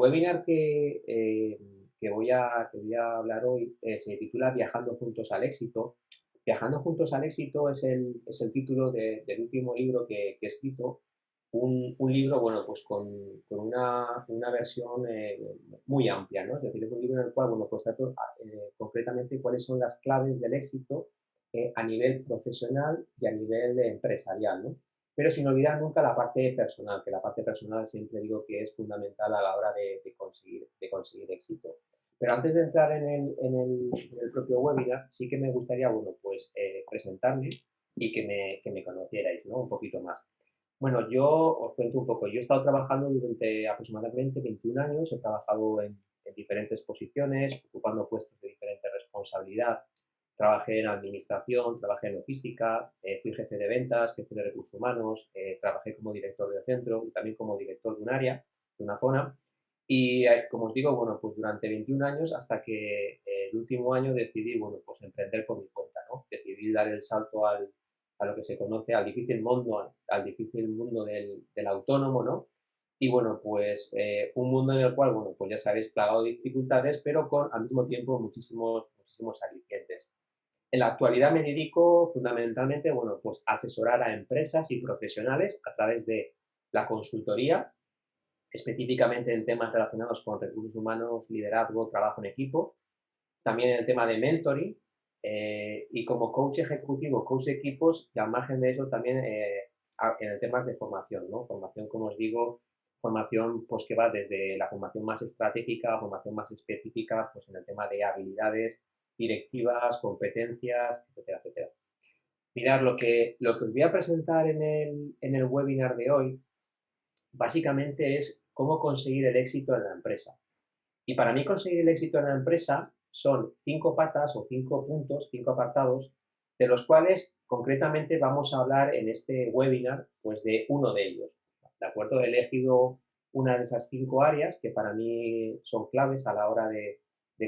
webinar que voy a hablar hoy se titula Viajando juntos al éxito. Viajando juntos al éxito es el título del último libro que he escrito. Un libro, bueno, pues con una versión muy amplia, ¿no? Es decir, es un libro en el cual, bueno, pues trato concretamente cuáles son las claves del éxito a nivel profesional y a nivel empresarial, ¿no? Pero sin olvidar nunca la parte personal, que la parte personal siempre digo que es fundamental a la hora de conseguir éxito. Pero antes de entrar en el propio webinar, sí que me gustaría, bueno, pues presentarme y que me conocierais, ¿no? Un poquito más. Bueno, yo os cuento un poco. Yo he estado trabajando durante aproximadamente 21 años, he trabajado en diferentes posiciones, ocupando puestos de diferente responsabilidad. Trabajé en administración, trabajé en logística, fui jefe de ventas, jefe de recursos humanos, trabajé como director de centro y también como director de un área, de una zona. Y como os digo, bueno, pues durante 21 años hasta que el último año decidí, bueno, pues emprender por mi cuenta, ¿no? Decidí dar el salto a lo que se conoce, al difícil mundo del autónomo, ¿no? Y bueno, pues un mundo en el cual, bueno, pues ya sabéis, plagado de dificultades, pero con al mismo tiempo muchísimos alicientes. En la actualidad me dedico fundamentalmente, bueno, pues a asesorar a empresas y profesionales a través de la consultoría, específicamente en temas relacionados con recursos humanos, liderazgo, trabajo en equipo, también en el tema de mentoring y como coach ejecutivo, coach de equipos y al margen de eso también en el temas de formación, ¿no? Formación, como os digo, formación pues que va desde la formación más estratégica a formación más específica, pues en el tema de habilidades directivas, competencias, etcétera, etcétera. Mirad, lo que os voy a presentar en el webinar de hoy básicamente es cómo conseguir el éxito en la empresa. Y para mí conseguir el éxito en la empresa son 5 patas o 5 puntos, 5 apartados, de los cuales concretamente vamos a hablar en este webinar, pues de uno de ellos. ¿De acuerdo? He elegido una de esas 5 áreas que para mí son claves a la hora de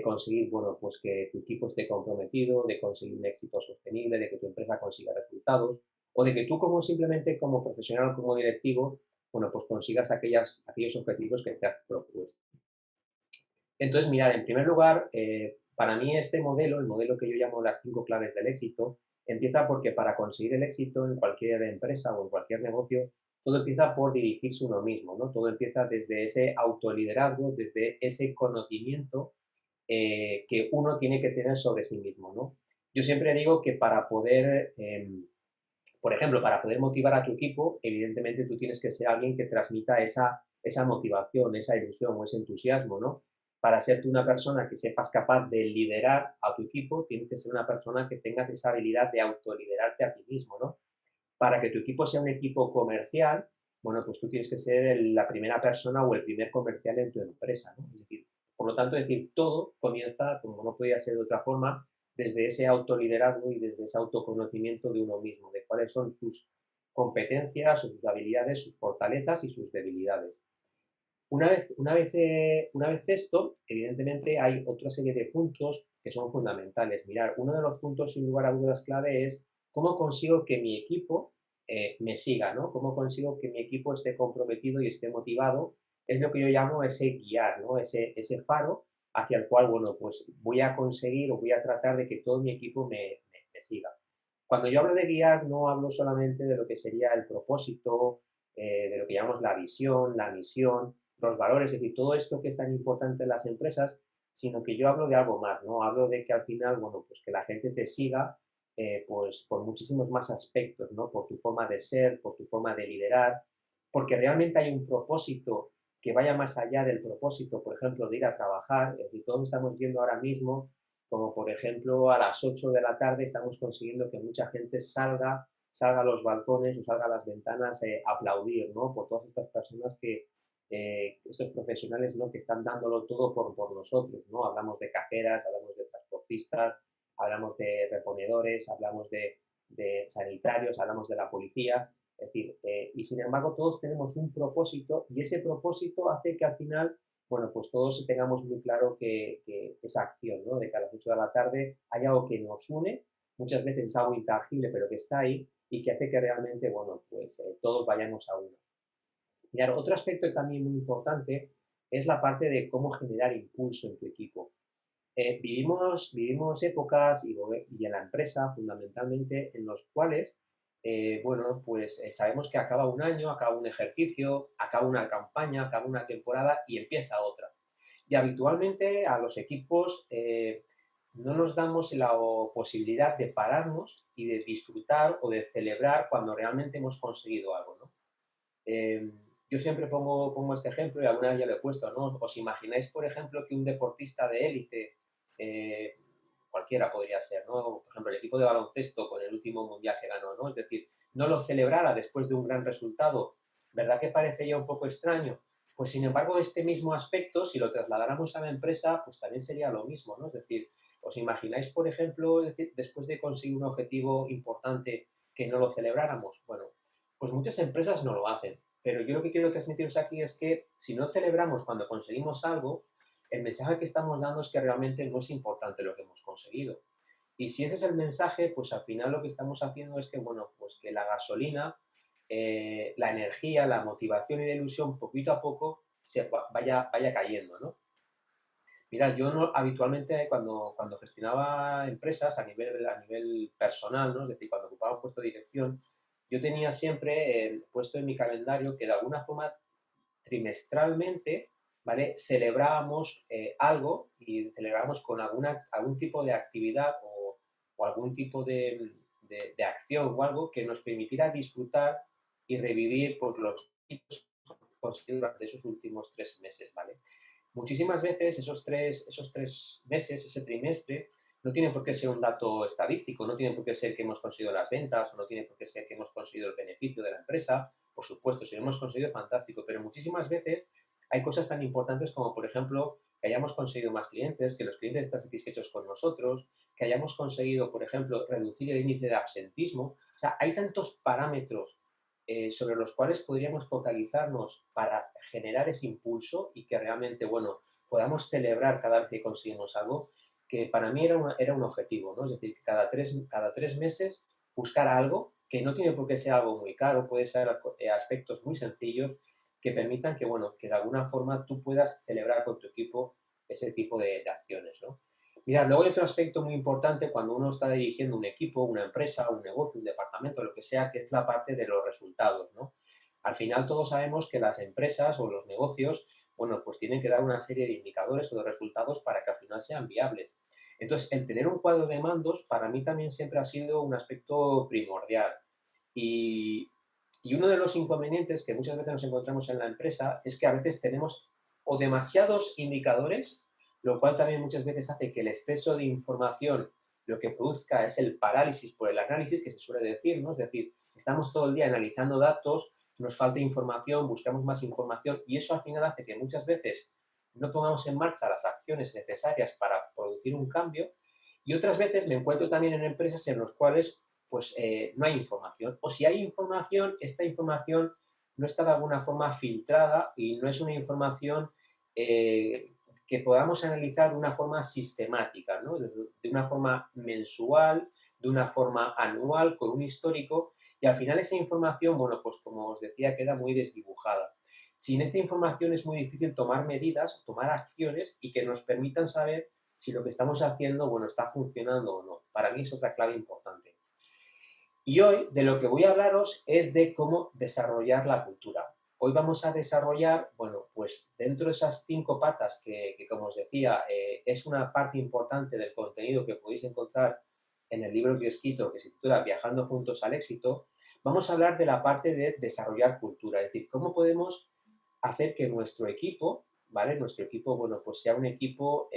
conseguir, bueno, pues que tu equipo esté comprometido, de conseguir un éxito sostenible, de que tu empresa consiga resultados, o de que tú como simplemente como profesional, como directivo, bueno, pues consigas aquellos objetivos que te has propuesto. Entonces, mirad, en primer lugar, para mí este modelo, el modelo que yo llamo las 5 claves del éxito, empieza porque para conseguir el éxito en cualquier empresa o en cualquier negocio, todo empieza por dirigirse uno mismo, ¿no? Todo empieza desde ese autoliderazgo, desde ese conocimiento que uno tiene que tener sobre sí mismo, ¿no? Yo siempre digo que para poder, por ejemplo, para poder motivar a tu equipo, evidentemente tú tienes que ser alguien que transmita esa motivación, esa ilusión o ese entusiasmo, ¿no? Para ser tú una persona que sepas capaz de liderar a tu equipo, tienes que ser una persona que tengas esa habilidad de autoliderarte a ti mismo, ¿no? Para que tu equipo sea un equipo comercial, bueno, pues tú tienes que ser la primera persona o el primer comercial en tu empresa, ¿no? Es decir, por lo tanto, decir, todo comienza, como no podía ser de otra forma, desde ese autoliderazgo y desde ese autoconocimiento de uno mismo, de cuáles son sus competencias, sus habilidades, sus fortalezas y sus debilidades. Una vez esto, evidentemente hay otra serie de puntos que son fundamentales. Mirar, uno de los puntos sin lugar a dudas clave es cómo consigo que mi equipo me siga, ¿no? Cómo consigo que mi equipo esté comprometido y esté motivado. Es lo que yo llamo ese guiar, ¿no? Ese faro hacia el cual, bueno, pues voy a conseguir o voy a tratar de que todo mi equipo me siga. Cuando yo hablo de guiar, no hablo solamente de lo que sería el propósito, de lo que llamamos la visión, la misión, los valores, es decir, todo esto que es tan importante en las empresas, sino que yo hablo de algo más, ¿no? Hablo de que al final, bueno, pues que la gente te siga, pues por muchísimos más aspectos, ¿no? Por tu forma de ser, por tu forma de liderar, porque realmente hay un propósito que vaya más allá del propósito, por ejemplo, de ir a trabajar, es decir, todos estamos viendo ahora mismo, como por ejemplo a las 8 de la tarde estamos consiguiendo que mucha gente salga a los balcones o salga a las ventanas a aplaudir, ¿no? Por todas estas personas estos profesionales, ¿no? Que están dándolo todo por nosotros, ¿no? Hablamos de cajeras, hablamos de transportistas, hablamos de reponedores, hablamos de sanitarios, hablamos de la policía, es decir, y sin embargo todos tenemos un propósito y ese propósito hace que al final, bueno, pues todos tengamos muy claro que esa acción, ¿no? De que a las 8 de la tarde hay algo que nos une, muchas veces es algo intangible pero que está ahí y que hace que realmente, bueno, pues todos vayamos a uno. Mirad, otro aspecto también muy importante es la parte de cómo generar impulso en tu equipo. Vivimos épocas y en la empresa fundamentalmente en los cuales, bueno, pues sabemos que acaba un año, acaba un ejercicio, acaba una campaña, acaba una temporada y empieza otra. Y habitualmente a los equipos no nos damos la posibilidad de pararnos y de disfrutar o de celebrar cuando realmente hemos conseguido algo, ¿no? Eh, yo siempre pongo este ejemplo y alguna vez ya lo he puesto, ¿no? ¿Os imagináis, por ejemplo, que un deportista de élite, eh, cualquiera podría ser, ¿no? Por ejemplo, el equipo de baloncesto con el último mundial que ganó, ¿no? Es decir, no lo celebrara después de un gran resultado, ¿verdad que parece ya un poco extraño? Pues sin embargo, este mismo aspecto, si lo trasladáramos a la empresa, pues también sería lo mismo, ¿no? Es decir, ¿os imagináis, por ejemplo, después de conseguir un objetivo importante que no lo celebráramos? Bueno, pues muchas empresas no lo hacen, pero yo lo que quiero transmitiros aquí es que si no celebramos cuando conseguimos algo, el mensaje que estamos dando es que realmente no es importante lo que hemos conseguido. Y si ese es el mensaje, pues al final lo que estamos haciendo es que, bueno, pues que la gasolina, la energía, la motivación y la ilusión, poquito a poco, vaya cayendo, ¿no? Mira, yo no, habitualmente cuando gestionaba empresas a nivel personal, ¿no? Es decir, cuando ocupaba un puesto de dirección, yo tenía siempre puesto en mi calendario que de alguna forma trimestralmente, ¿vale? Celebrábamos algo y celebrábamos con algún tipo de actividad o algún tipo de acción o algo que nos permitiera disfrutar y revivir por los hitos conseguidos durante esos últimos 3 meses, ¿vale? Muchísimas veces esos tres meses, ese trimestre, no tiene por qué ser un dato estadístico, no tiene por qué ser que hemos conseguido las ventas o no tiene por qué ser que hemos conseguido el beneficio de la empresa. Por supuesto, si lo hemos conseguido, fantástico, pero muchísimas veces hay cosas tan importantes como, por ejemplo, que hayamos conseguido más clientes, que los clientes estén satisfechos con nosotros, que hayamos conseguido, por ejemplo, reducir el índice de absentismo. O sea, hay tantos parámetros sobre los cuales podríamos focalizarnos para generar ese impulso y que realmente, bueno, podamos celebrar cada vez que conseguimos algo, que para mí era un objetivo, ¿no? Es decir, que cada tres meses buscar algo que no tiene por qué ser algo muy caro, puede ser aspectos muy sencillos que permitan que, bueno, que de alguna forma tú puedas celebrar con tu equipo ese tipo de acciones, ¿no? Mira, luego hay otro aspecto muy importante cuando uno está dirigiendo un equipo, una empresa, un negocio, un departamento, lo que sea, que es la parte de los resultados, ¿no? Al final todos sabemos que las empresas o los negocios, bueno, pues tienen que dar una serie de indicadores o de resultados para que al final sean viables. Entonces, el tener un cuadro de mandos para mí también siempre ha sido un aspecto primordial. Y, y uno de los inconvenientes que muchas veces nos encontramos en la empresa es que a veces tenemos o demasiados indicadores, lo cual también muchas veces hace que el exceso de información lo que produzca es el parálisis por el análisis, que se suele decir, ¿no? Es decir, estamos todo el día analizando datos, nos falta información, buscamos más información y eso al final hace que muchas veces no pongamos en marcha las acciones necesarias para producir un cambio y otras veces me encuentro también en empresas en las cuales pues no hay información. O si hay información, esta información no está de alguna forma filtrada y no es una información que podamos analizar de una forma sistemática, ¿no? De una forma mensual, de una forma anual, con un histórico, y al final esa información, bueno, pues como os decía, queda muy desdibujada. Sin esta información es muy difícil tomar medidas, tomar acciones y que nos permitan saber si lo que estamos haciendo, bueno, está funcionando o no. Para mí es otra clave importante. Y hoy de lo que voy a hablaros es de cómo desarrollar la cultura. Hoy vamos a desarrollar, bueno, pues dentro de esas 5 patas que como os decía, es una parte importante del contenido que podéis encontrar en el libro que he escrito, que se titula Viajando juntos al éxito, vamos a hablar de la parte de desarrollar cultura, es decir, cómo podemos hacer que nuestro equipo, ¿vale? Nuestro equipo, bueno, pues sea un equipo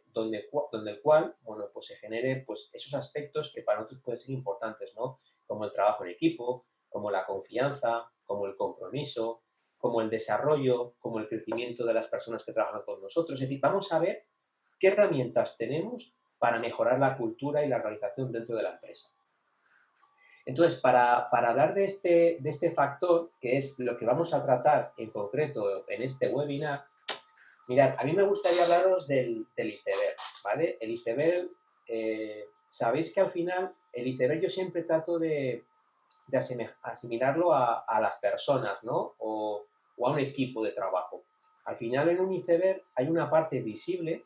donde el cual, bueno, pues se genere pues esos aspectos que para nosotros pueden ser importantes, ¿no? Como el trabajo en equipo, como la confianza, como el compromiso, como el desarrollo, como el crecimiento de las personas que trabajan con nosotros. Es decir, vamos a ver qué herramientas tenemos para mejorar la cultura y la organización dentro de la empresa. Entonces, para hablar de este factor, que es lo que vamos a tratar en concreto en este webinar, mirad, a mí me gustaría hablaros del iceberg, ¿vale? El iceberg, sabéis que al final, el iceberg yo siempre trato de asimilarlo a las personas, ¿no? O a un equipo de trabajo. Al final en un iceberg hay una parte visible,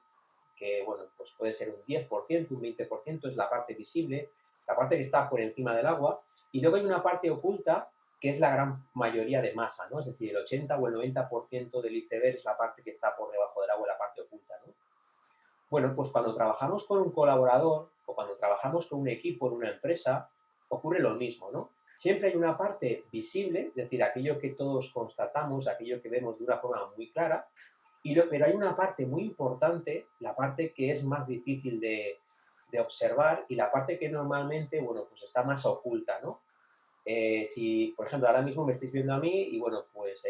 que bueno, pues puede ser un 10%, un 20%, es la parte visible, la parte que está por encima del agua, y luego hay una parte oculta que es la gran mayoría de masa, ¿no? Es decir, el 80 o el 90% del iceberg es la parte que está por debajo del agua, la parte oculta, ¿no? Bueno, pues cuando trabajamos con un colaborador o cuando trabajamos con un equipo en una empresa, ocurre lo mismo, ¿no? Siempre hay una parte visible, es decir, aquello que todos constatamos, aquello que vemos de una forma muy clara, pero hay una parte muy importante, la parte que es más difícil de observar y la parte que normalmente, bueno, pues está más oculta, ¿no? Si, por ejemplo, ahora mismo me estáis viendo a mí y, bueno, pues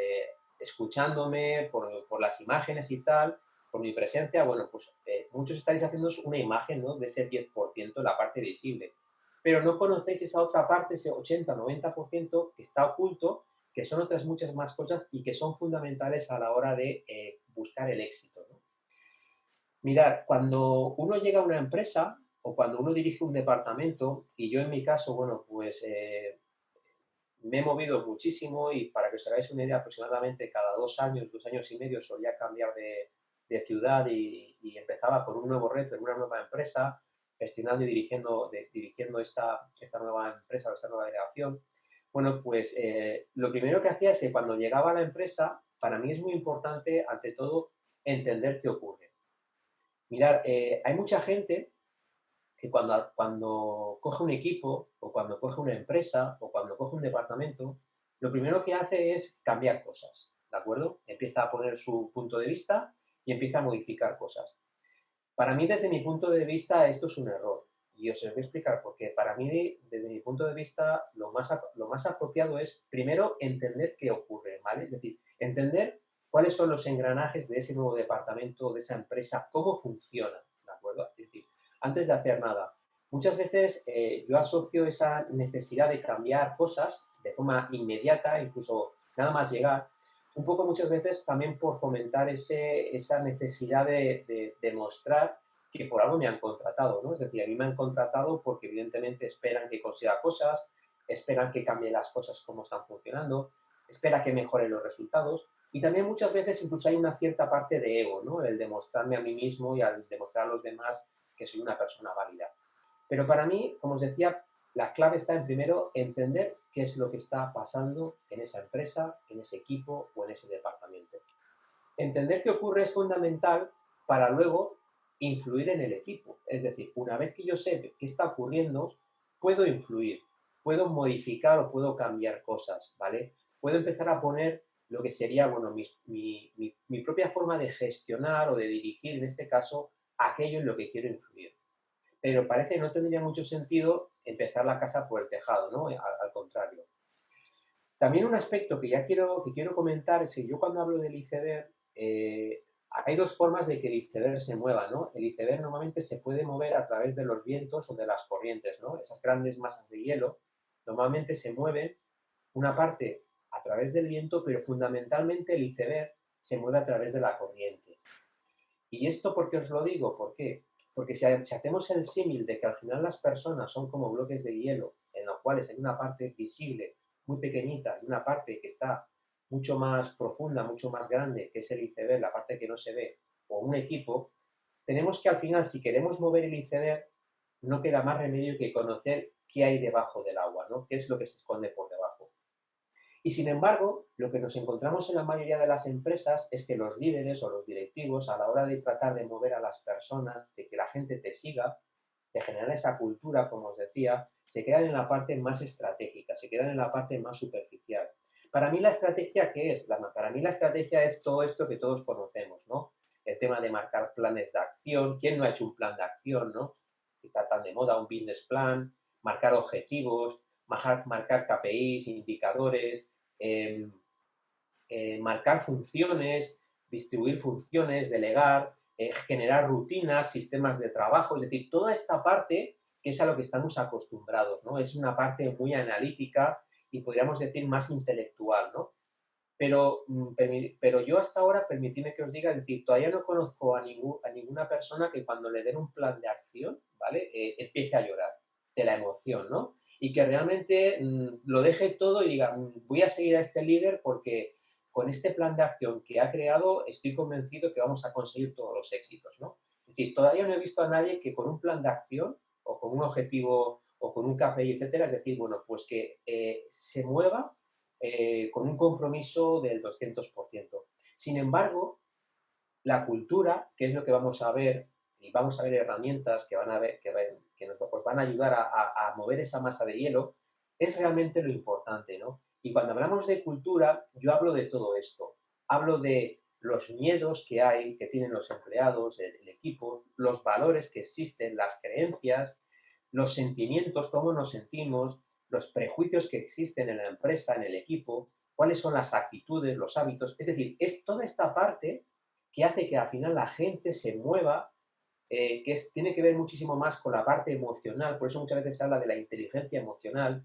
escuchándome por las imágenes y tal, por mi presencia, bueno, pues muchos estaréis haciendo una imagen, ¿no? De ese 10%, la parte visible. Pero no conocéis esa otra parte, ese 80-90% que está oculto, que son otras muchas más cosas y que son fundamentales a la hora de buscar el éxito, ¿no? Mirar, cuando uno llega a una empresa o cuando uno dirige un departamento, y yo en mi caso, bueno, pues me he movido muchísimo y para que os hagáis una idea, aproximadamente cada 2 años, 2 años y medio solía cambiar de ciudad y empezaba con un nuevo reto en una nueva empresa, gestionando y dirigiendo esta nueva empresa o esta nueva delegación. Bueno, pues lo primero que hacía es que cuando llegaba a la empresa, para mí es muy importante, ante todo, entender qué ocurre. Mirar, hay mucha gente que cuando coge un equipo o cuando coge una empresa o cuando coge un departamento, lo primero que hace es cambiar cosas, ¿de acuerdo? Empieza a poner su punto de vista y empieza a modificar cosas. Para mí, desde mi punto de vista, esto es un error. Y os voy a explicar por qué. Para mí, desde mi punto de vista, lo más apropiado es, primero, entender qué ocurre, ¿vale? Es decir, entender cuáles son los engranajes de ese nuevo departamento, de esa empresa, cómo funciona, ¿de acuerdo? Es decir, antes de hacer nada. Muchas veces yo asocio esa necesidad de cambiar cosas de forma inmediata, incluso nada más llegar, un poco muchas veces también por fomentar esa necesidad de mostrar que por algo me han contratado, ¿no? Es decir, a mí me han contratado porque evidentemente esperan que consiga cosas, esperan que cambie las cosas como están funcionando, espera que mejoren los resultados y también muchas veces incluso hay una cierta parte de ego, ¿no? El demostrarme a mí mismo y al demostrar a los demás que soy una persona válida. Pero para mí, como os decía, la clave está en primero entender qué es lo que está pasando en esa empresa, en ese equipo o en ese departamento. Entender qué ocurre es fundamental para luego influir en el equipo. Es decir, una vez que yo sé qué está ocurriendo, puedo influir, puedo modificar o puedo cambiar cosas, ¿vale? Puedo empezar a poner lo que sería, bueno, mi propia forma de gestionar o de dirigir, en este caso, aquello en lo que quiero influir. Pero parece que no tendría mucho sentido empezar la casa por el tejado, ¿no? Al contrario. También un aspecto que quiero comentar es que yo cuando hablo del iceberg, hay dos formas de que el iceberg se mueva, ¿no? El iceberg normalmente se puede mover a través de los vientos o de las corrientes, ¿no? Esas grandes masas de hielo normalmente se mueven una parte a través del viento, pero fundamentalmente el iceberg se mueve a través de la corriente. ¿Y esto por qué os lo digo? ¿Por qué? Porque si hacemos el símil de que al final las personas son como bloques de hielo, en los cuales hay una parte visible muy pequeñita y una parte que está mucho más profunda, mucho más grande, que es el iceberg, la parte que no se ve, o un equipo, tenemos que al final, si queremos mover el iceberg, no queda más remedio que conocer qué hay debajo del agua, ¿no? ¿Qué es lo que se esconde por debajo? Y sin embargo, lo que nos encontramos en la mayoría de las empresas es que los líderes o los directivos, a la hora de tratar de mover a las personas, de que la gente te siga, de generar esa cultura, como os decía, se quedan en la parte más estratégica, se quedan en la parte más superficial. Para mí la estrategia, ¿qué es? Para mí la estrategia es todo esto que todos conocemos, ¿no? El tema de marcar planes de acción. ¿Quién no ha hecho un plan de acción, no? Que está tan de moda, un business plan, marcar objetivos, marcar KPIs, indicadores, marcar funciones, distribuir funciones, delegar, generar rutinas, sistemas de trabajo, es decir, toda esta parte que es a lo que estamos acostumbrados, ¿no? Es una parte muy analítica y podríamos decir más intelectual, ¿no? Pero yo hasta ahora, permitidme que os diga, es decir, todavía no conozco a ninguna persona que cuando le den un plan de acción, ¿vale? Empiece a llorar de la emoción, ¿no? Y que realmente lo deje todo y diga, voy a seguir a este líder con este plan de acción que ha creado, estoy convencido que vamos a conseguir todos los éxitos, ¿no? Es decir, todavía no he visto a nadie que con un plan de acción o con un objetivo o con un KPI, etcétera, es decir, bueno, pues que se mueva con un compromiso del 200%. Sin embargo, la cultura, que es lo que vamos a ver, y vamos a ver herramientas que, van a ver, que nos pues van a ayudar a mover esa masa de hielo, es realmente lo importante, ¿no? Y cuando hablamos de cultura, yo hablo de todo esto. Hablo de los miedos que hay, que tienen los empleados, el equipo, los valores que existen, las creencias, los sentimientos, cómo nos sentimos, los prejuicios que existen en la empresa, en el equipo, cuáles son las actitudes, los hábitos. Es decir, es toda esta parte que hace que al final la gente se mueva, tiene que ver muchísimo más con la parte emocional, por eso muchas veces se habla de la inteligencia emocional,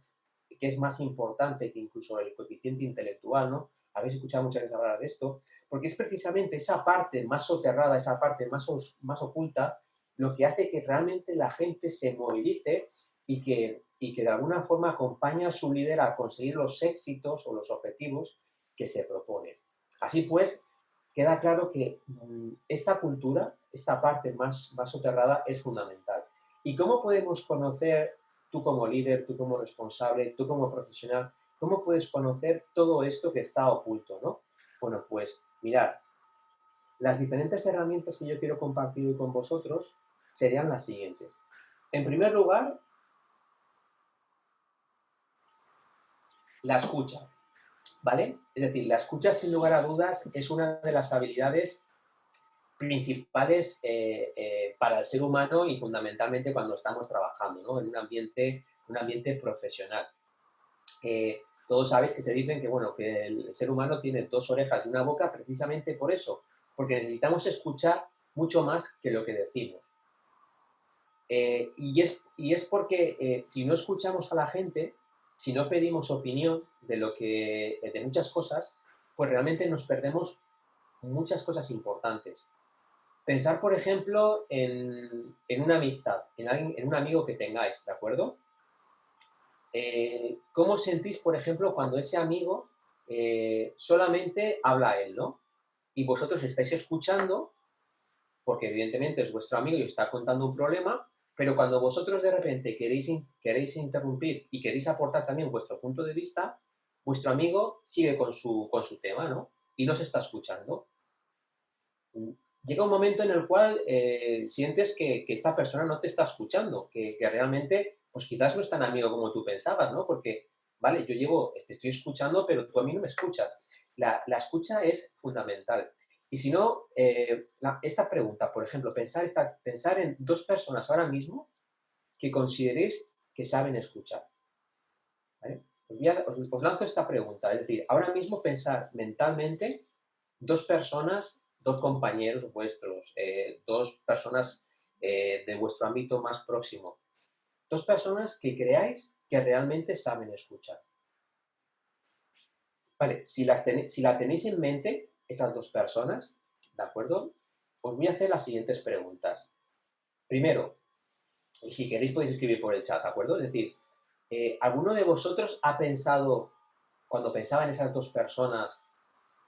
que es más importante que incluso el coeficiente intelectual, ¿no? Habéis escuchado muchas veces hablar de esto, porque es precisamente esa parte más soterrada, esa parte más oculta, lo que hace que realmente la gente se movilice y que de alguna forma acompaña a su líder a conseguir los éxitos o los objetivos que se propone. Así pues, queda claro que esta cultura, esta parte más soterrada, es fundamental. ¿Y cómo podemos conocer, tú como líder, tú como responsable, tú como profesional, cómo puedes conocer todo esto que está oculto, ¿no? Bueno, pues mirad, las diferentes herramientas que yo quiero compartir hoy con vosotros serían las siguientes. En primer lugar, la escucha, ¿vale? Es decir, la escucha, sin lugar a dudas, es una de las habilidades principales para el ser humano y fundamentalmente cuando estamos trabajando, ¿no? En un ambiente profesional. Todos sabéis que se dicen que, bueno, que el ser humano tiene dos orejas y una boca precisamente por eso, porque necesitamos escuchar mucho más que lo que decimos. Y es porque si no escuchamos a la gente, si no pedimos opinión de muchas cosas, pues realmente nos perdemos muchas cosas importantes. Pensar, por ejemplo, en una amistad, en un amigo que tengáis, ¿de acuerdo? ¿Cómo sentís, por ejemplo, cuando ese amigo solamente habla a él, ¿no? Y vosotros estáis escuchando, porque evidentemente es vuestro amigo y os está contando un problema, pero cuando vosotros de repente queréis interrumpir y queréis aportar también vuestro punto de vista, vuestro amigo sigue con su tema, ¿no? Y no se está escuchando. Llega un momento en el cual sientes que esta persona no te está escuchando, que realmente, pues quizás no es tan amigo como tú pensabas, ¿no? Porque, vale, te estoy escuchando, pero tú a mí no me escuchas. La escucha es fundamental. Y si no, esta pregunta, por ejemplo, pensar en dos personas ahora mismo que consideréis que saben escuchar, ¿vale? Os lanzo esta pregunta, es decir, ahora mismo pensar mentalmente dos personas, dos compañeros vuestros, dos personas de vuestro ámbito más próximo, dos personas que creáis que realmente saben escuchar. Vale, si la tenéis en mente, esas dos personas, ¿de acuerdo? Os voy a hacer las siguientes preguntas. Primero, y si queréis podéis escribir por el chat, ¿de acuerdo? Es decir, ¿alguno de vosotros ha pensado, cuando pensaba en esas dos personas,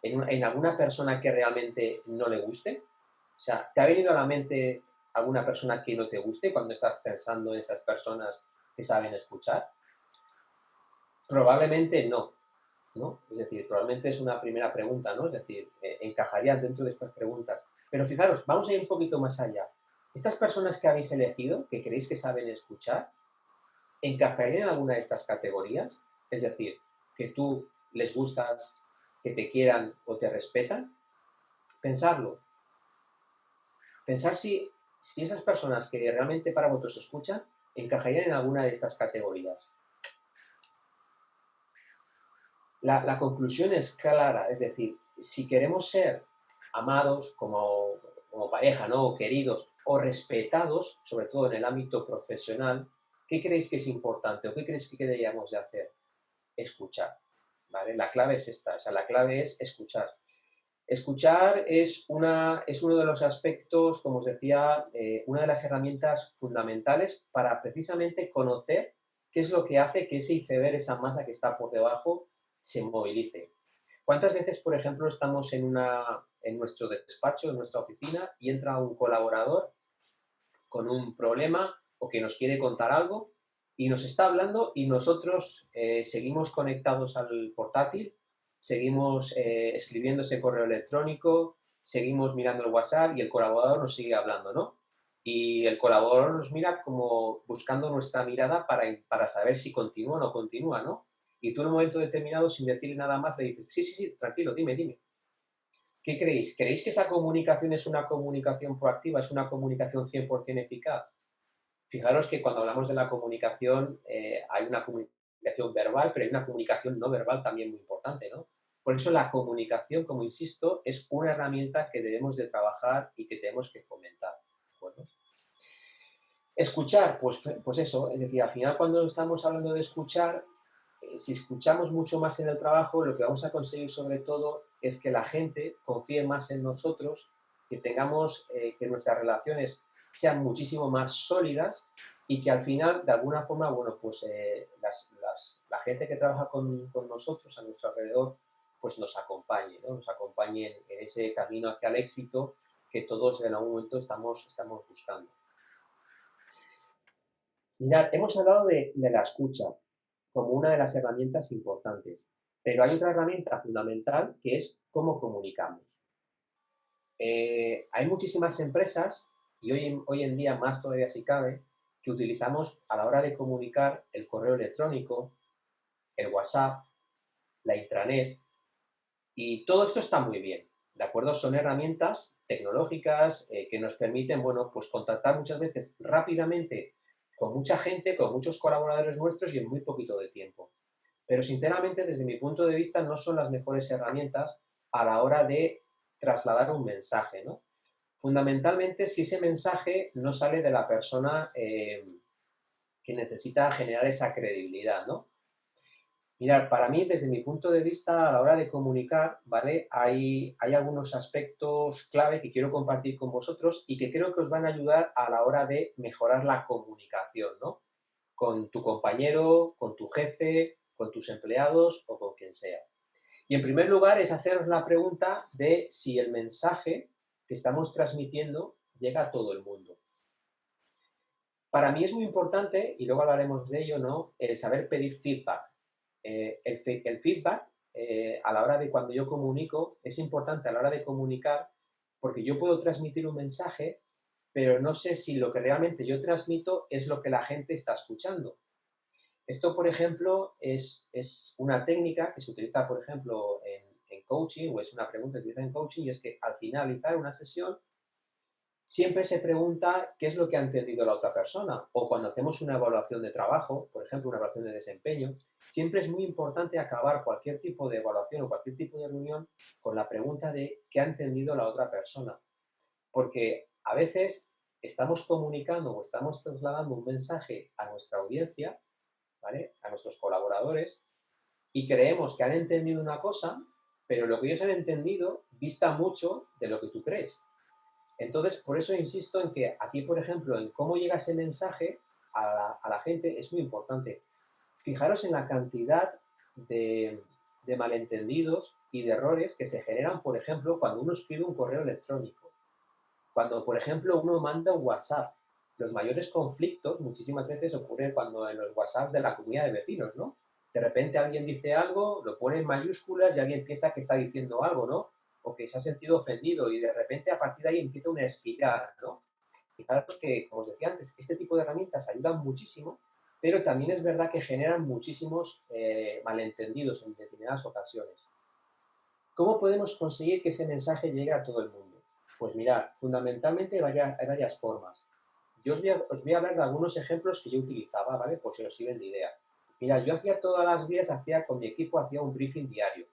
en alguna persona que realmente no le guste? O sea, ¿te ha venido a la mente alguna persona que no te guste cuando estás pensando en esas personas que saben escuchar? Probablemente no, ¿no? Es decir, probablemente es una primera pregunta, ¿no? Es decir, encajaría dentro de estas preguntas. Pero fijaros, vamos a ir un poquito más allá. Estas personas que habéis elegido, que creéis que saben escuchar, ¿encajarían en alguna de estas categorías? Es decir, que tú les gustas, que te quieran o te respetan. Pensarlo. Pensar si esas personas que realmente para vosotros escuchan encajarían en alguna de estas categorías. La conclusión es clara, es decir, si queremos ser amados como pareja, ¿no? O queridos o respetados, sobre todo en el ámbito profesional, ¿qué creéis que es importante o qué creéis que deberíamos de hacer? Escuchar, ¿vale? La clave es esta, o sea, la clave es escuchar. Escuchar es uno de los aspectos, como os decía, una de las herramientas fundamentales para precisamente conocer qué es lo que hace que ese iceberg, esa masa que está por debajo, se movilice. ¿Cuántas veces, por ejemplo, estamos en nuestro despacho, en nuestra oficina, y entra un colaborador con un problema o que nos quiere contar algo y nos está hablando y nosotros seguimos conectados al portátil, seguimos escribiendo ese correo electrónico, seguimos mirando el WhatsApp y el colaborador nos sigue hablando, ¿no? Y el colaborador nos mira como buscando nuestra mirada para saber si continúa o no continúa, ¿no? Y tú en un momento determinado, sin decirle nada más, le dices, sí, sí, sí, tranquilo, dime, dime. ¿Qué creéis? ¿Creéis que esa comunicación es una comunicación proactiva, es una comunicación 100% eficaz? Fijaros que cuando hablamos de la comunicación, hay una comunicación verbal, pero hay una comunicación no verbal también muy importante, ¿no? Por eso la comunicación, como insisto, es una herramienta que debemos de trabajar y que tenemos que fomentar. ¿De acuerdo? Escuchar, pues eso, es decir, al final cuando estamos hablando de escuchar, si escuchamos mucho más en el trabajo, lo que vamos a conseguir sobre todo es que la gente confíe más en nosotros, que tengamos, que nuestras relaciones sean muchísimo más sólidas y que al final, de alguna forma, bueno, pues la gente que trabaja con nosotros a nuestro alrededor, pues nos acompañe, ¿no? Nos acompañe en ese camino hacia el éxito que todos en algún momento estamos buscando. Mirad, hemos hablado de la escucha como una de las herramientas importantes, pero hay otra herramienta fundamental que es cómo comunicamos. Hay muchísimas empresas, y hoy en día más todavía si cabe, que utilizamos a la hora de comunicar el correo electrónico, el WhatsApp, la intranet, y todo esto está muy bien, ¿de acuerdo? Son herramientas tecnológicas que nos permiten, bueno, pues contactar muchas veces rápidamente con mucha gente, con muchos colaboradores nuestros y en muy poquito de tiempo. Pero sinceramente, desde mi punto de vista, no son las mejores herramientas a la hora de trasladar un mensaje, ¿no? Fundamentalmente, si ese mensaje no sale de la persona que necesita generar esa credibilidad, ¿no? Mirad, para mí, desde mi punto de vista, a la hora de comunicar, ¿vale? Hay algunos aspectos clave que quiero compartir con vosotros y que creo que os van a ayudar a la hora de mejorar la comunicación, ¿no? Con tu compañero, con tu jefe, con tus empleados o con quien sea. Y en primer lugar es haceros la pregunta de si el mensaje que estamos transmitiendo llega a todo el mundo. Para mí es muy importante, y luego hablaremos de ello, ¿no?, el saber pedir feedback. El feedback, a la hora de cuando yo comunico, es importante a la hora de comunicar porque yo puedo transmitir un mensaje, pero no sé si lo que realmente yo transmito es lo que la gente está escuchando. Esto, por ejemplo, es una técnica que se utiliza, por ejemplo, en coaching, o es una pregunta que se utiliza en coaching, y es que al finalizar una sesión siempre se pregunta qué es lo que ha entendido la otra persona. O cuando hacemos una evaluación de trabajo, por ejemplo, una evaluación de desempeño, siempre es muy importante acabar cualquier tipo de evaluación o cualquier tipo de reunión con la pregunta de qué ha entendido la otra persona. Porque a veces estamos comunicando o estamos trasladando un mensaje a nuestra audiencia, ¿vale?, a nuestros colaboradores, y creemos que han entendido una cosa, pero lo que ellos han entendido dista mucho de lo que tú crees. Entonces, por eso insisto en que aquí, por ejemplo, en cómo llega ese mensaje a la gente es muy importante. Fijaros en la cantidad de malentendidos y de errores que se generan, por ejemplo, cuando uno escribe un correo electrónico. Cuando, por ejemplo, uno manda un WhatsApp. Los mayores conflictos muchísimas veces ocurren cuando en los WhatsApp de la comunidad de vecinos, ¿no? De repente alguien dice algo, lo pone en mayúsculas y alguien piensa que está diciendo algo, ¿no? O que se ha sentido ofendido y de repente a partir de ahí empieza una espiral, ¿no? Fijaros que, como os decía antes, este tipo de herramientas ayudan muchísimo, pero también es verdad que generan muchísimos malentendidos en determinadas ocasiones. ¿Cómo podemos conseguir que ese mensaje llegue a todo el mundo? Pues mirad, fundamentalmente hay varias formas. Yo os voy a hablar de algunos ejemplos que yo utilizaba, ¿vale? Por si os sirven de idea. Mira, yo hacía todas las días, con mi equipo, hacía un briefing diario.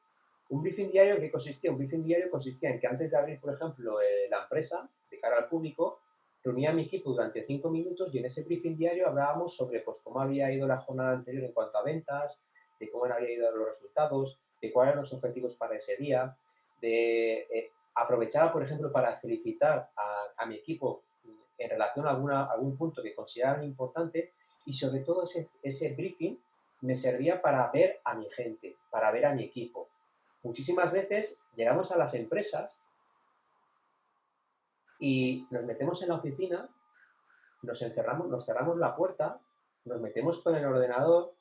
Un briefing diario, ¿qué consistía? Un briefing diario consistía en que antes de abrir, por ejemplo, la empresa, de cara al público, reunía a mi equipo durante 5 minutos y en ese briefing diario hablábamos sobre pues, cómo había ido la jornada anterior en cuanto a ventas, de cómo habían ido los resultados, de cuáles eran los objetivos para ese día, aprovechaba, por ejemplo, para felicitar a mi equipo en relación a algún punto que consideraban importante y sobre todo ese briefing me servía para ver a mi gente, para ver a mi equipo. Muchísimas veces llegamos a las empresas y nos metemos en la oficina, nos encerramos, nos cerramos la puerta, nos metemos con el ordenador,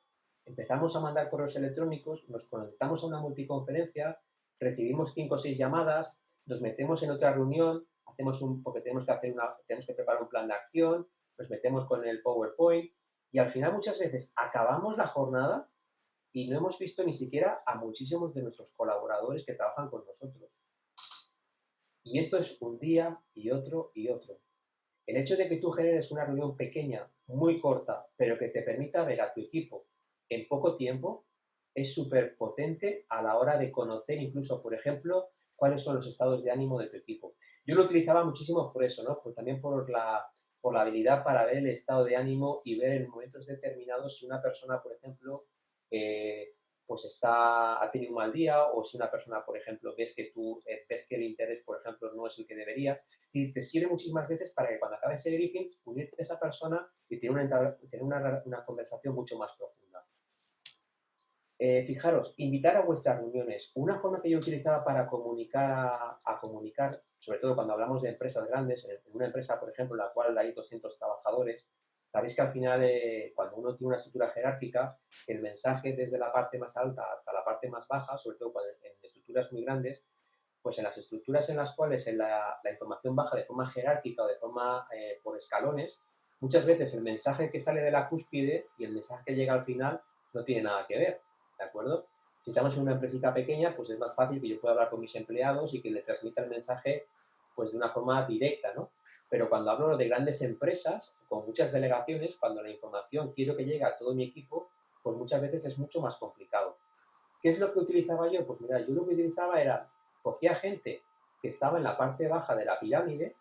empezamos a mandar correos electrónicos, nos conectamos a una multiconferencia, recibimos 5 o 6 llamadas, nos metemos en otra reunión, porque tenemos que preparar un plan de acción, nos metemos con el PowerPoint y al final muchas veces acabamos la jornada y no hemos visto ni siquiera a muchísimos de nuestros colaboradores que trabajan con nosotros. Y esto es un día y otro y otro. El hecho de que tú generes una reunión pequeña, muy corta, pero que te permita ver a tu equipo en poco tiempo, es súper potente a la hora de conocer incluso, por ejemplo, cuáles son los estados de ánimo de tu equipo. Yo lo utilizaba muchísimo por eso, ¿no? También por la habilidad para ver el estado de ánimo y ver en momentos determinados si una persona, por ejemplo, pues ha tenido un mal día, o si una persona, por ejemplo, ves que el interés, por ejemplo, no es el que debería, y te sirve muchísimas veces para que cuando acabe ese briefing, unirte a esa persona y tener una conversación mucho más profunda. Fijaros, invitar a vuestras reuniones. Una forma que yo utilizaba para comunicar, sobre todo cuando hablamos de empresas grandes, en una empresa, por ejemplo, en la cual hay 200 trabajadores, sabéis que al final, cuando uno tiene una estructura jerárquica, el mensaje desde la parte más alta hasta la parte más baja, sobre todo en estructuras muy grandes, pues en las estructuras en las cuales la información baja de forma jerárquica o de forma por escalones, muchas veces el mensaje que sale de la cúspide y el mensaje que llega al final no tiene nada que ver, ¿de acuerdo? Si estamos en una empresita pequeña, pues es más fácil que yo pueda hablar con mis empleados y que le transmita el mensaje pues de una forma directa, ¿no? Pero cuando hablo de grandes empresas, con muchas delegaciones, cuando la información quiero que llegue a todo mi equipo, pues muchas veces es mucho más complicado. ¿Qué es lo que utilizaba yo? Pues mira, yo lo que utilizaba era, cogía gente que estaba en la parte baja de la pirámide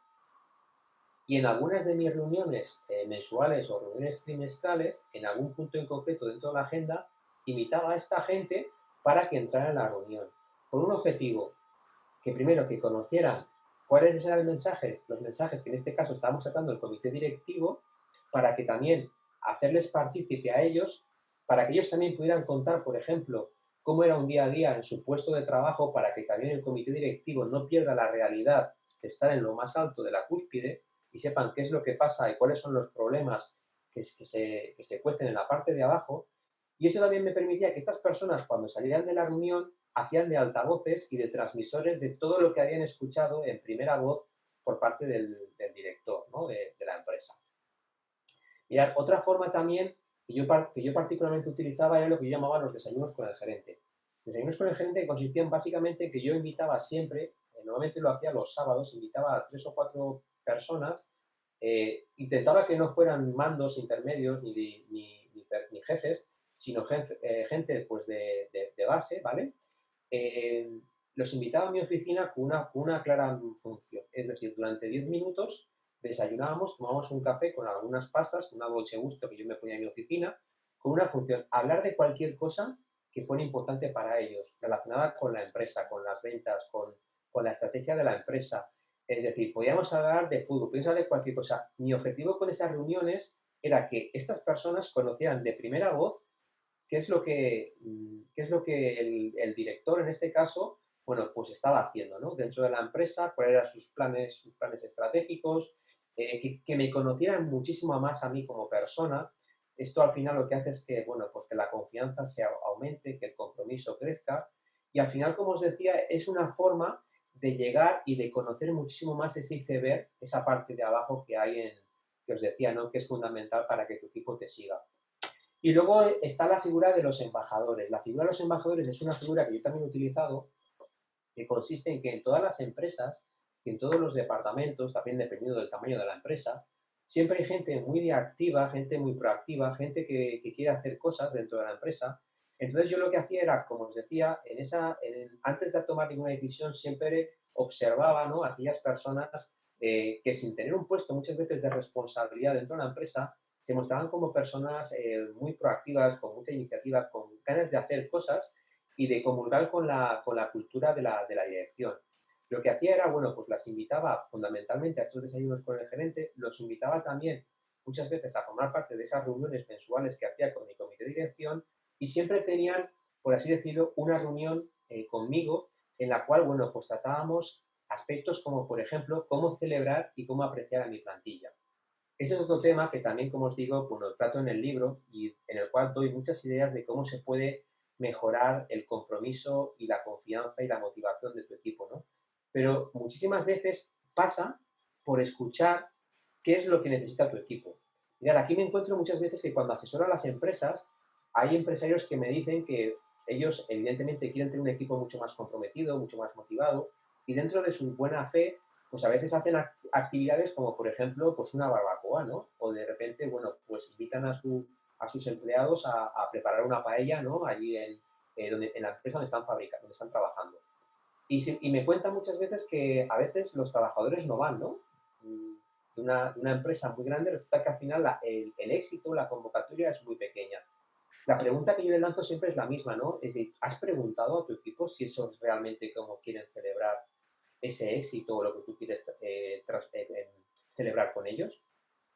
y en algunas de mis reuniones mensuales o reuniones trimestrales, en algún punto en concreto dentro de la agenda, invitaba a esta gente para que entrara en la reunión, con un objetivo, que primero que conocieran cuáles eran los mensajes que en este caso estábamos tratando el comité directivo, para que también hacerles partícipe a ellos, para que ellos también pudieran contar, por ejemplo, cómo era un día a día en su puesto de trabajo, para que también el comité directivo no pierda la realidad de estar en lo más alto de la cúspide y sepan qué es lo que pasa y cuáles son los problemas que se cuecen en la parte de abajo. Y eso también me permitía que estas personas, cuando salieran de la reunión, hacían de altavoces y de transmisores de todo lo que habían escuchado en primera voz por parte del director, ¿no? de la empresa. Mirad, otra forma también que yo particularmente utilizaba era lo que yo llamaba los desayunos con el gerente. Desayunos con el gerente que consistían básicamente en que yo invitaba siempre, normalmente lo hacía los sábados, invitaba a 3 o 4 personas, intentaba que no fueran mandos intermedios ni jefes, sino gente pues de base, ¿vale? eh, los invitaba a mi oficina con una clara función. Es decir, durante 10 minutos desayunábamos, tomábamos un café con algunas pastas, una dolce gusto que yo me ponía en mi oficina, con una función, hablar de cualquier cosa que fuera importante para ellos, relacionada con la empresa, con las ventas, con la estrategia de la empresa. Es decir, podíamos hablar de fútbol, podíamos hablar de cualquier cosa. Mi objetivo con esas reuniones era que estas personas conocieran de primera voz qué es lo que el director, en este caso, bueno, pues estaba haciendo, ¿no? Dentro de la empresa, cuáles eran sus planes estratégicos, que me conocieran muchísimo más a mí como persona. Esto al final lo que hace es que, bueno, pues que la confianza se aumente, que el compromiso crezca. Y al final, como os decía, es una forma de llegar y de conocer muchísimo más ese iceberg, esa parte de abajo que os decía, ¿no? Que es fundamental para que tu equipo te siga. Y luego está la figura de los embajadores. La figura de los embajadores es una figura que yo también he utilizado, que consiste en que en todas las empresas y en todos los departamentos, también dependiendo del tamaño de la empresa, siempre hay gente muy activa, gente muy proactiva, gente que quiere hacer cosas dentro de la empresa. Entonces yo lo que hacía era, como os decía, antes de tomar ninguna decisión, siempre observaba, ¿no?, a aquellas personas que sin tener un puesto muchas veces de responsabilidad dentro de la empresa, se mostraban como personas muy proactivas, con mucha iniciativa, con ganas de hacer cosas y de comulgar con la cultura de la dirección. Lo que hacía era, bueno, pues las invitaba fundamentalmente a estos desayunos con el gerente, los invitaba también muchas veces a formar parte de esas reuniones mensuales que hacía con mi comité de dirección y siempre tenían, por así decirlo, una reunión conmigo, en la cual, bueno, pues tratábamos aspectos como, por ejemplo, cómo celebrar y cómo apreciar a mi plantilla. Ese es otro tema que también, como os digo, bueno, trato en el libro y en el cual doy muchas ideas de cómo se puede mejorar el compromiso y la confianza y la motivación de tu equipo, ¿no? Pero muchísimas veces pasa por escuchar qué es lo que necesita tu equipo. Mirad, aquí me encuentro muchas veces que cuando asesoro a las empresas, hay empresarios que me dicen que ellos evidentemente quieren tener un equipo mucho más comprometido, mucho más motivado, y dentro de su buena fe pues a veces hacen actividades como, por ejemplo, pues una barbacoa, ¿no? O de repente, bueno, pues invitan a sus empleados a preparar una paella, ¿no? Allí en la empresa donde están fabricando, donde están trabajando. Y me cuentan muchas veces que a veces los trabajadores no van, ¿no? De una empresa muy grande, resulta que al final el éxito, la convocatoria es muy pequeña. La pregunta que yo le lanzo siempre es la misma, ¿no? Es de, ¿has preguntado a tu equipo si eso es realmente cómo quieren celebrar ese éxito o lo que tú quieres celebrar con ellos?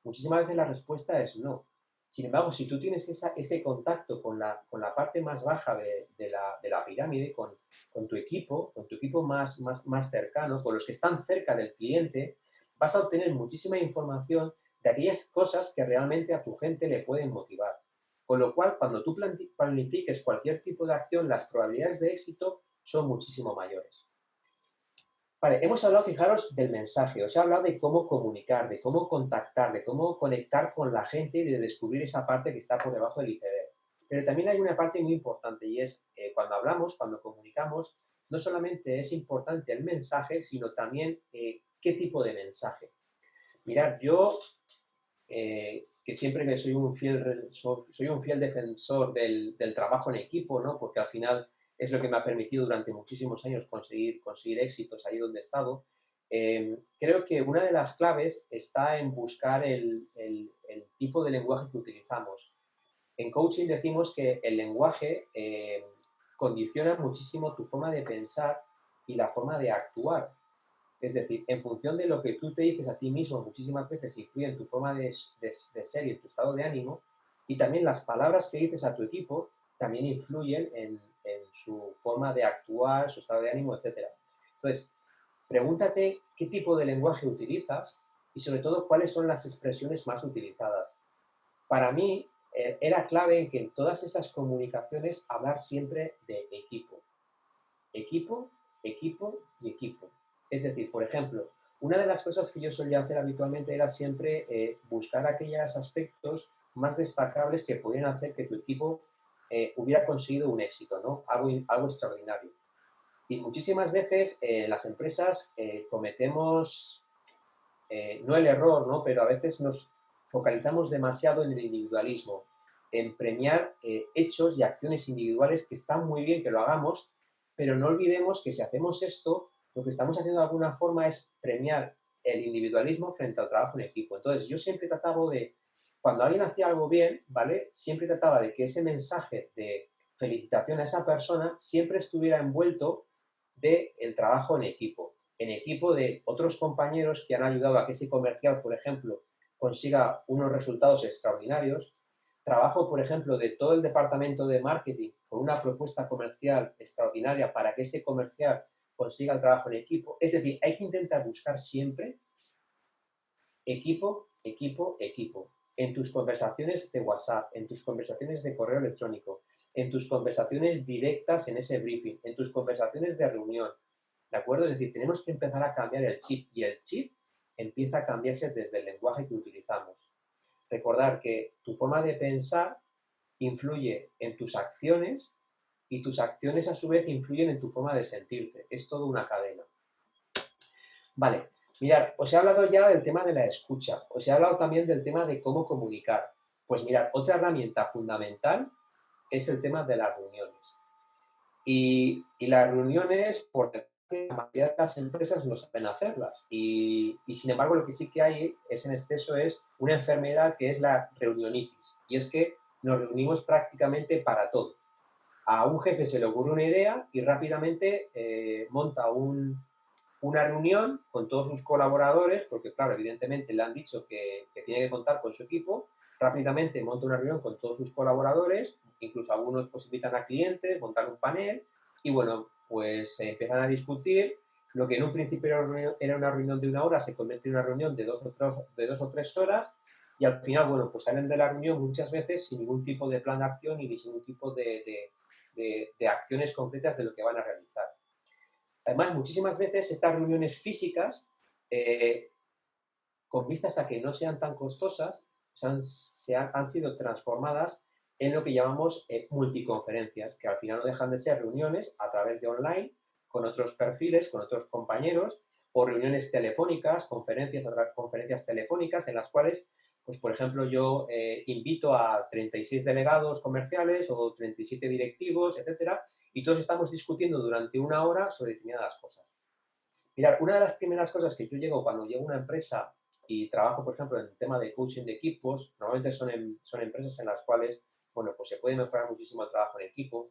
Muchísimas veces la respuesta es no. Sin embargo, si tú tienes ese contacto con la parte más baja de la pirámide, con tu equipo más cercano, con los que están cerca del cliente, vas a obtener muchísima información de aquellas cosas que realmente a tu gente le pueden motivar. Con lo cual, cuando tú planifiques cualquier tipo de acción, las probabilidades de éxito son muchísimo mayores. Vale, hemos hablado, fijaros, del mensaje, os he hablado de cómo comunicar, de cómo contactar, de cómo conectar con la gente y de descubrir esa parte que está por debajo del iceberg. Pero también hay una parte muy importante y es cuando hablamos, cuando comunicamos, no solamente es importante el mensaje, sino también qué tipo de mensaje. Mirad, yo que siempre que soy un fiel defensor del trabajo en equipo, ¿no? Porque al final es lo que me ha permitido durante muchísimos años conseguir éxitos ahí donde he estado. Creo que una de las claves está en buscar el tipo de lenguaje que utilizamos. En coaching decimos que el lenguaje condiciona muchísimo tu forma de pensar y la forma de actuar. Es decir, en función de lo que tú te dices a ti mismo, muchísimas veces influye en tu forma de ser y en tu estado de ánimo, y también las palabras que dices a tu equipo también influyen en su forma de actuar, su estado de ánimo, etc. Entonces, pregúntate qué tipo de lenguaje utilizas y sobre todo cuáles son las expresiones más utilizadas. Para mí, era clave en que en todas esas comunicaciones hablar siempre de equipo. Equipo, equipo y equipo. Es decir, por ejemplo, una de las cosas que yo solía hacer habitualmente era siempre buscar aquellos aspectos más destacables que podían hacer que tu equipo hubiera conseguido un éxito, ¿no? Algo extraordinario. Y muchísimas veces en las empresas cometemos, no el error, ¿no? Pero a veces nos focalizamos demasiado en el individualismo, en premiar hechos y acciones individuales que están muy bien que lo hagamos, pero no olvidemos que si hacemos esto, lo que estamos haciendo de alguna forma es premiar el individualismo frente al trabajo en equipo. Entonces, yo siempre trataba de, cuando alguien hacía algo bien, ¿vale? Siempre trataba de que ese mensaje de felicitación a esa persona siempre estuviera envuelto del trabajo en equipo de otros compañeros que han ayudado a que ese comercial, por ejemplo, consiga unos resultados extraordinarios. Trabajo, por ejemplo, de todo el departamento de marketing con una propuesta comercial extraordinaria para que ese comercial consiga el trabajo en equipo. Es decir, hay que intentar buscar siempre equipo, equipo, equipo. En tus conversaciones de WhatsApp, en tus conversaciones de correo electrónico, en tus conversaciones directas en ese briefing, en tus conversaciones de reunión. ¿De acuerdo? Es decir, tenemos que empezar a cambiar el chip y el chip empieza a cambiarse desde el lenguaje que utilizamos. Recordar que tu forma de pensar influye en tus acciones y tus acciones a su vez influyen en tu forma de sentirte. Es toda una cadena. Vale, mirad, os he hablado ya del tema de la escucha, os he hablado también del tema de cómo comunicar. Pues mirad, otra herramienta fundamental es el tema de las reuniones. Y las reuniones, por la mayoría de las empresas no saben hacerlas. Y sin embargo, lo que sí que hay es en exceso es una enfermedad que es la reunionitis. Y es que nos reunimos prácticamente para todo. A un jefe se le ocurre una idea y rápidamente monta una reunión con todos sus colaboradores, porque claro, evidentemente le han dicho que tiene que contar con su equipo, rápidamente monta una reunión con todos sus colaboradores, incluso algunos pues invitan a clientes, montan un panel y bueno, pues se empiezan a discutir, lo que en un principio era una reunión de una hora se convierte en una reunión de 2 o 3 horas, y al final, bueno, pues salen de la reunión muchas veces sin ningún tipo de plan de acción y sin ningún tipo de acciones concretas de lo que van a realizar. Además, muchísimas veces estas reuniones físicas, eh, con vistas a que no sean tan costosas, han sido transformadas en lo que llamamos multiconferencias, que al final no dejan de ser reuniones a través de online, con otros perfiles, con otros compañeros, o reuniones telefónicas, conferencias telefónicas, en las cuales, pues por ejemplo, yo invito a 36 delegados comerciales o 37 directivos, etcétera, y todos estamos discutiendo durante una hora sobre determinadas cosas. Mirad, una de las primeras cosas que yo llego cuando llego a una empresa y trabajo, por ejemplo, en el tema de coaching de equipos, normalmente son empresas en las cuales, bueno, pues se puede mejorar muchísimo el trabajo en equipo,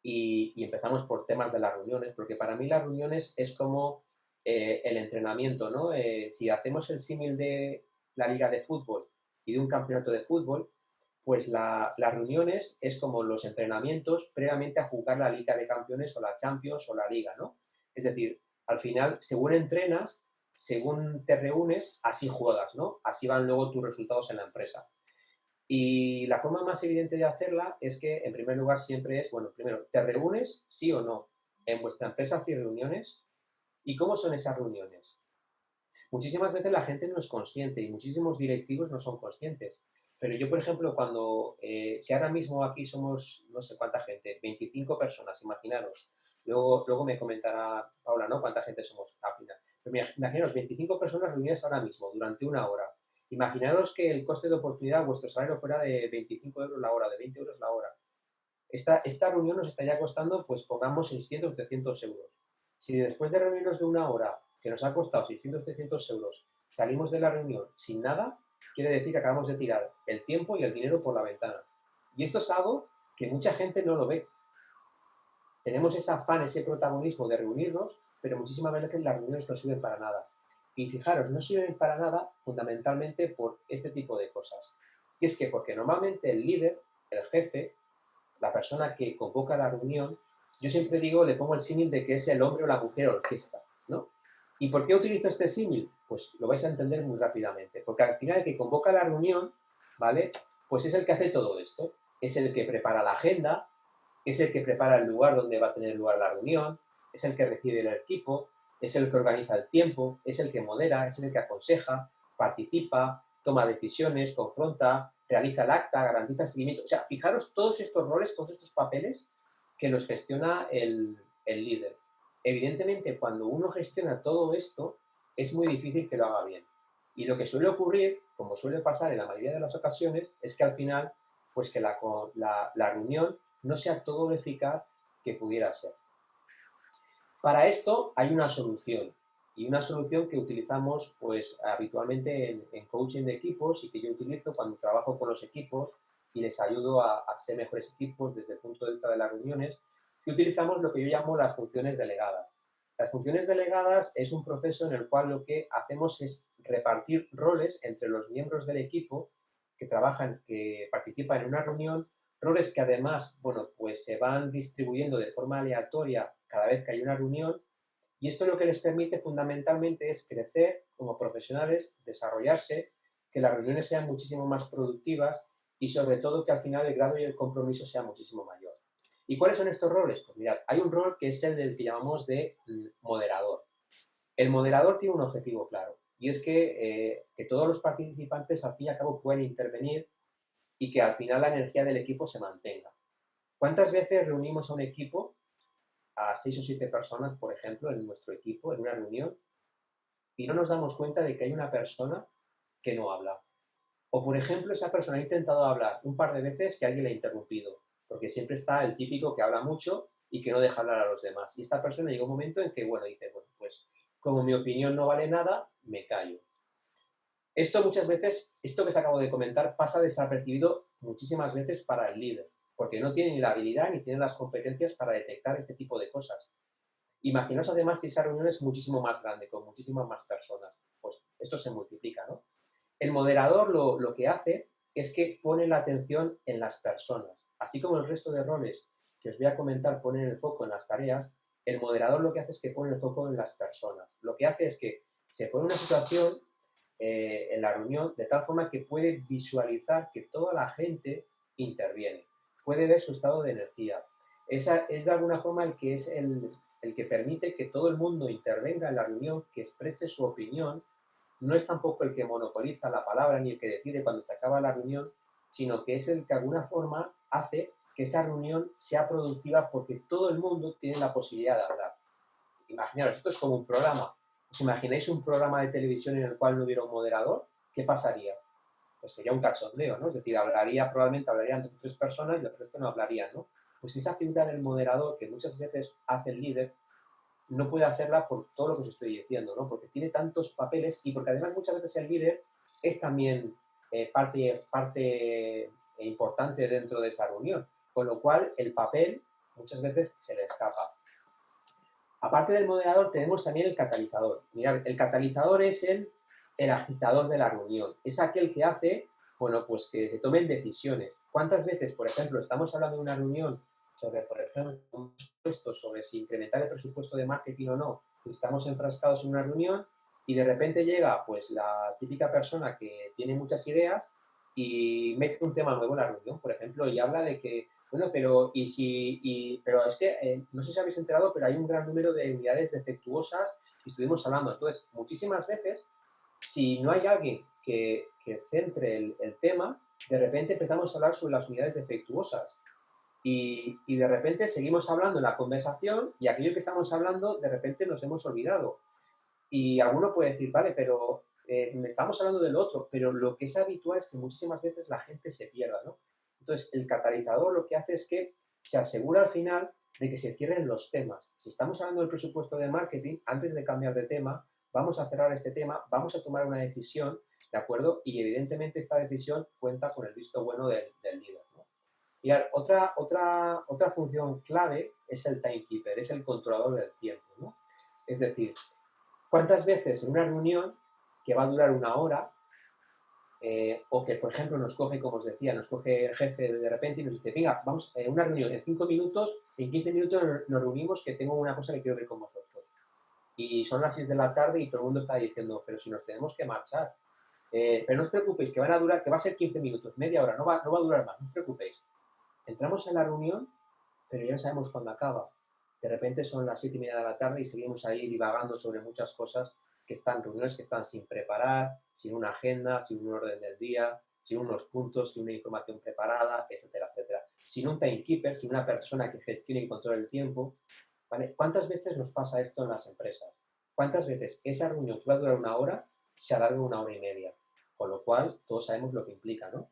y empezamos por temas de las reuniones, porque para mí las reuniones es como el entrenamiento, ¿no? Si hacemos el símil de la liga de fútbol y de un campeonato de fútbol, pues las reuniones es como los entrenamientos previamente a jugar la Liga de Campeones o la Champions o la Liga, ¿no? Es decir, al final, según entrenas, según te reúnes, así juegas, ¿no? Así van luego tus resultados en la empresa. Y la forma más evidente de hacerla es que, en primer lugar, siempre es, bueno, primero, ¿te reúnes, sí o no? En vuestra empresa hacéis reuniones. ¿Y cómo son esas reuniones? Muchísimas veces la gente no es consciente y muchísimos directivos no son conscientes. Pero yo, por ejemplo, si ahora mismo aquí somos, no sé cuánta gente, 25 personas, imaginaros. Luego me comentará Paula, ¿no? Cuánta gente somos al final. Pero imaginaros 25 personas reunidas ahora mismo, durante una hora. Imaginaros que el coste de oportunidad, vuestro salario fuera de 25 euros la hora, de 20 euros la hora. Esta reunión nos estaría costando, pues pongamos 600, 700 euros. Si después de reunirnos de una hora, que nos ha costado 600, 700 euros, salimos de la reunión sin nada, quiere decir que acabamos de tirar el tiempo y el dinero por la ventana. Y esto es algo que mucha gente no lo ve. Tenemos ese afán, ese protagonismo de reunirnos, pero muchísimas veces las reuniones no sirven para nada. Y fijaros, no sirven para nada fundamentalmente por este tipo de cosas. Y es que porque normalmente el líder, el jefe, la persona que convoca la reunión, yo siempre digo, le pongo el símil de que es el hombre o la mujer orquesta, ¿no? ¿Y por qué utilizo este símil? Pues lo vais a entender muy rápidamente, porque al final el que convoca la reunión, ¿vale? Pues es el que hace todo esto, es el que prepara la agenda, es el que prepara el lugar donde va a tener lugar la reunión, es el que recibe el equipo, es el que organiza el tiempo, es el que modera, es el que aconseja, participa, toma decisiones, confronta, realiza el acta, garantiza el seguimiento. O sea, fijaros todos estos roles, todos estos papeles que los gestiona el líder. Evidentemente, cuando uno gestiona todo esto, es muy difícil que lo haga bien. Y lo que suele ocurrir, como suele pasar en la mayoría de las ocasiones, es que al final, pues que la reunión no sea todo lo eficaz que pudiera ser. Para esto hay una solución, y una solución que utilizamos pues habitualmente en coaching de equipos y que yo utilizo cuando trabajo con los equipos y les ayudo a ser mejores equipos desde el punto de vista de las reuniones, y utilizamos lo que yo llamo las funciones delegadas. Las funciones delegadas es un proceso en el cual lo que hacemos es repartir roles entre los miembros del equipo que trabajan, que participan en una reunión, roles que además, bueno, pues se van distribuyendo de forma aleatoria cada vez que hay una reunión, y esto lo que les permite fundamentalmente es crecer como profesionales, desarrollarse, que las reuniones sean muchísimo más productivas y sobre todo que al final el grado y el compromiso sea muchísimo mayor. ¿Y cuáles son estos roles? Pues mirad, hay un rol que es el del que llamamos de moderador. El moderador tiene un objetivo claro, y es que todos los participantes al fin y al cabo pueden intervenir y que al final la energía del equipo se mantenga. ¿Cuántas veces reunimos a un equipo, a 6 o 7 personas, por ejemplo, en nuestro equipo, en una reunión, y no nos damos cuenta de que hay una persona que no habla? O, por ejemplo, esa persona ha intentado hablar un par de veces que alguien le ha interrumpido, porque siempre está el típico que habla mucho y que no deja hablar a los demás. Y esta persona llega un momento en que, bueno, dice, bueno, pues como mi opinión no vale nada, me callo. Esto muchas veces, esto que os acabo de comentar, pasa desapercibido muchísimas veces para el líder, porque no tiene ni la habilidad ni tiene las competencias para detectar este tipo de cosas. Imaginaos además si esa reunión es muchísimo más grande, con muchísimas más personas. Pues esto se multiplica, ¿no? El moderador lo que hace es que pone la atención en las personas, así como el resto de roles. que os voy a comentar ponen el foco en las tareas, el moderador lo que hace es que pone el foco en las personas. Lo que hace es que se pone una situación en la reunión de tal forma que puede visualizar que toda la gente interviene, puede ver su estado de energía. Esa es de alguna forma el que es el que permite que todo el mundo intervenga en la reunión, que exprese su opinión. No es tampoco el que monopoliza la palabra ni el que decide cuando se acaba la reunión, sino que es el que de alguna forma hace que esa reunión sea productiva porque todo el mundo tiene la posibilidad de hablar. Imaginaos, esto es como un programa. ¿Os imagináis un programa de televisión en el cual no hubiera un moderador? ¿Qué pasaría? Pues sería un cachondeo, ¿no? Es decir, probablemente hablarían dos o tres personas y el resto no hablarían, ¿no? Pues esa figura del moderador que muchas veces hace el líder no puede hacerla por todo lo que os estoy diciendo, ¿no? Porque tiene tantos papeles y porque además muchas veces el líder es también parte importante dentro de esa reunión, con lo cual el papel muchas veces se le escapa. Aparte del moderador tenemos también el catalizador. Mirad, el catalizador es el agitador de la reunión, es aquel que hace, bueno, pues que se tomen decisiones. ¿Cuántas veces, por ejemplo, estamos hablando de una reunión sobre, por ejemplo, un presupuesto, sobre si incrementar el presupuesto de marketing o no, y estamos enfrascados en una reunión y de repente llega pues la típica persona que tiene muchas ideas y mete un tema nuevo en la reunión, por ejemplo, y habla de que, bueno, pero pero es que no sé si habéis enterado, pero hay un gran número de unidades defectuosas que estuvimos hablando. Entonces, muchísimas veces, si no hay alguien que centre el tema, de repente empezamos a hablar sobre las unidades defectuosas. Y de repente seguimos hablando en la conversación y aquello que estamos hablando, de repente nos hemos olvidado. Y alguno puede decir, vale, pero estamos hablando del otro, pero lo que es habitual es que muchísimas veces la gente se pierda, ¿no? Entonces, el catalizador lo que hace es que se asegura al final de que se cierren los temas. Si estamos hablando del presupuesto de marketing, antes de cambiar de tema, vamos a cerrar este tema, vamos a tomar una decisión, ¿de acuerdo? Y evidentemente esta decisión cuenta con el visto bueno del líder, ¿no? Y otra función clave es el timekeeper, es el controlador del tiempo, ¿no? Es decir, ¿cuántas veces en una reunión que va a durar una hora, o que, por ejemplo, nos coge, como os decía, nos coge el jefe de repente y nos dice, venga, vamos, una reunión en 5 minutos, en 15 minutos nos reunimos que tengo una cosa que quiero ver con vosotros. Y son las 6 de la tarde y todo el mundo está diciendo, pero si nos tenemos que marchar. Pero no os preocupéis, que van a durar, que va a ser 15 minutos, media hora, no va a durar más, no os preocupéis. Entramos en la reunión, pero ya no sabemos cuándo acaba. De repente son las 7:30 de la tarde y seguimos ahí divagando sobre muchas cosas que están, reuniones que están sin preparar, sin una agenda, sin un orden del día, sin unos puntos, sin una información preparada, etcétera, etcétera. Sin un timekeeper, sin una persona que gestione y controle el tiempo. ¿Vale? ¿Cuántas veces nos pasa esto en las empresas? ¿Cuántas veces esa reunión que va a durar una hora se alarga una hora y media? Con lo cual, todos sabemos lo que implica, ¿no?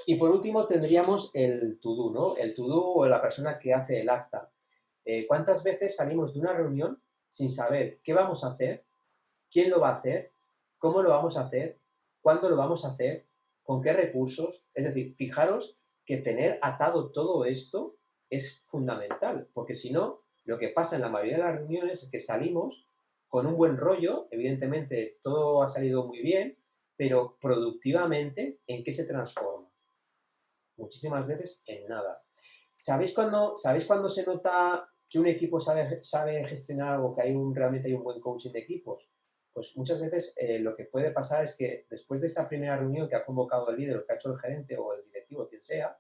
Y por último tendríamos el to-do, ¿no? El to-do o la persona que hace el acta. ¿Cuántas veces salimos de una reunión sin saber qué vamos a hacer, quién lo va a hacer, cómo lo vamos a hacer, cuándo lo vamos a hacer, con qué recursos? Es decir, fijaros que tener atado todo esto es fundamental, porque si no, lo que pasa en la mayoría de las reuniones es que salimos con un buen rollo, evidentemente todo ha salido muy bien, pero productivamente, ¿en qué se transforma? Muchísimas veces en nada. ¿Sabéis cuándo se nota que un equipo sabe gestionar o que realmente hay un buen coaching de equipos? Pues muchas veces lo que puede pasar es que después de esa primera reunión que ha convocado el líder, o que ha hecho el gerente o el directivo, quien sea,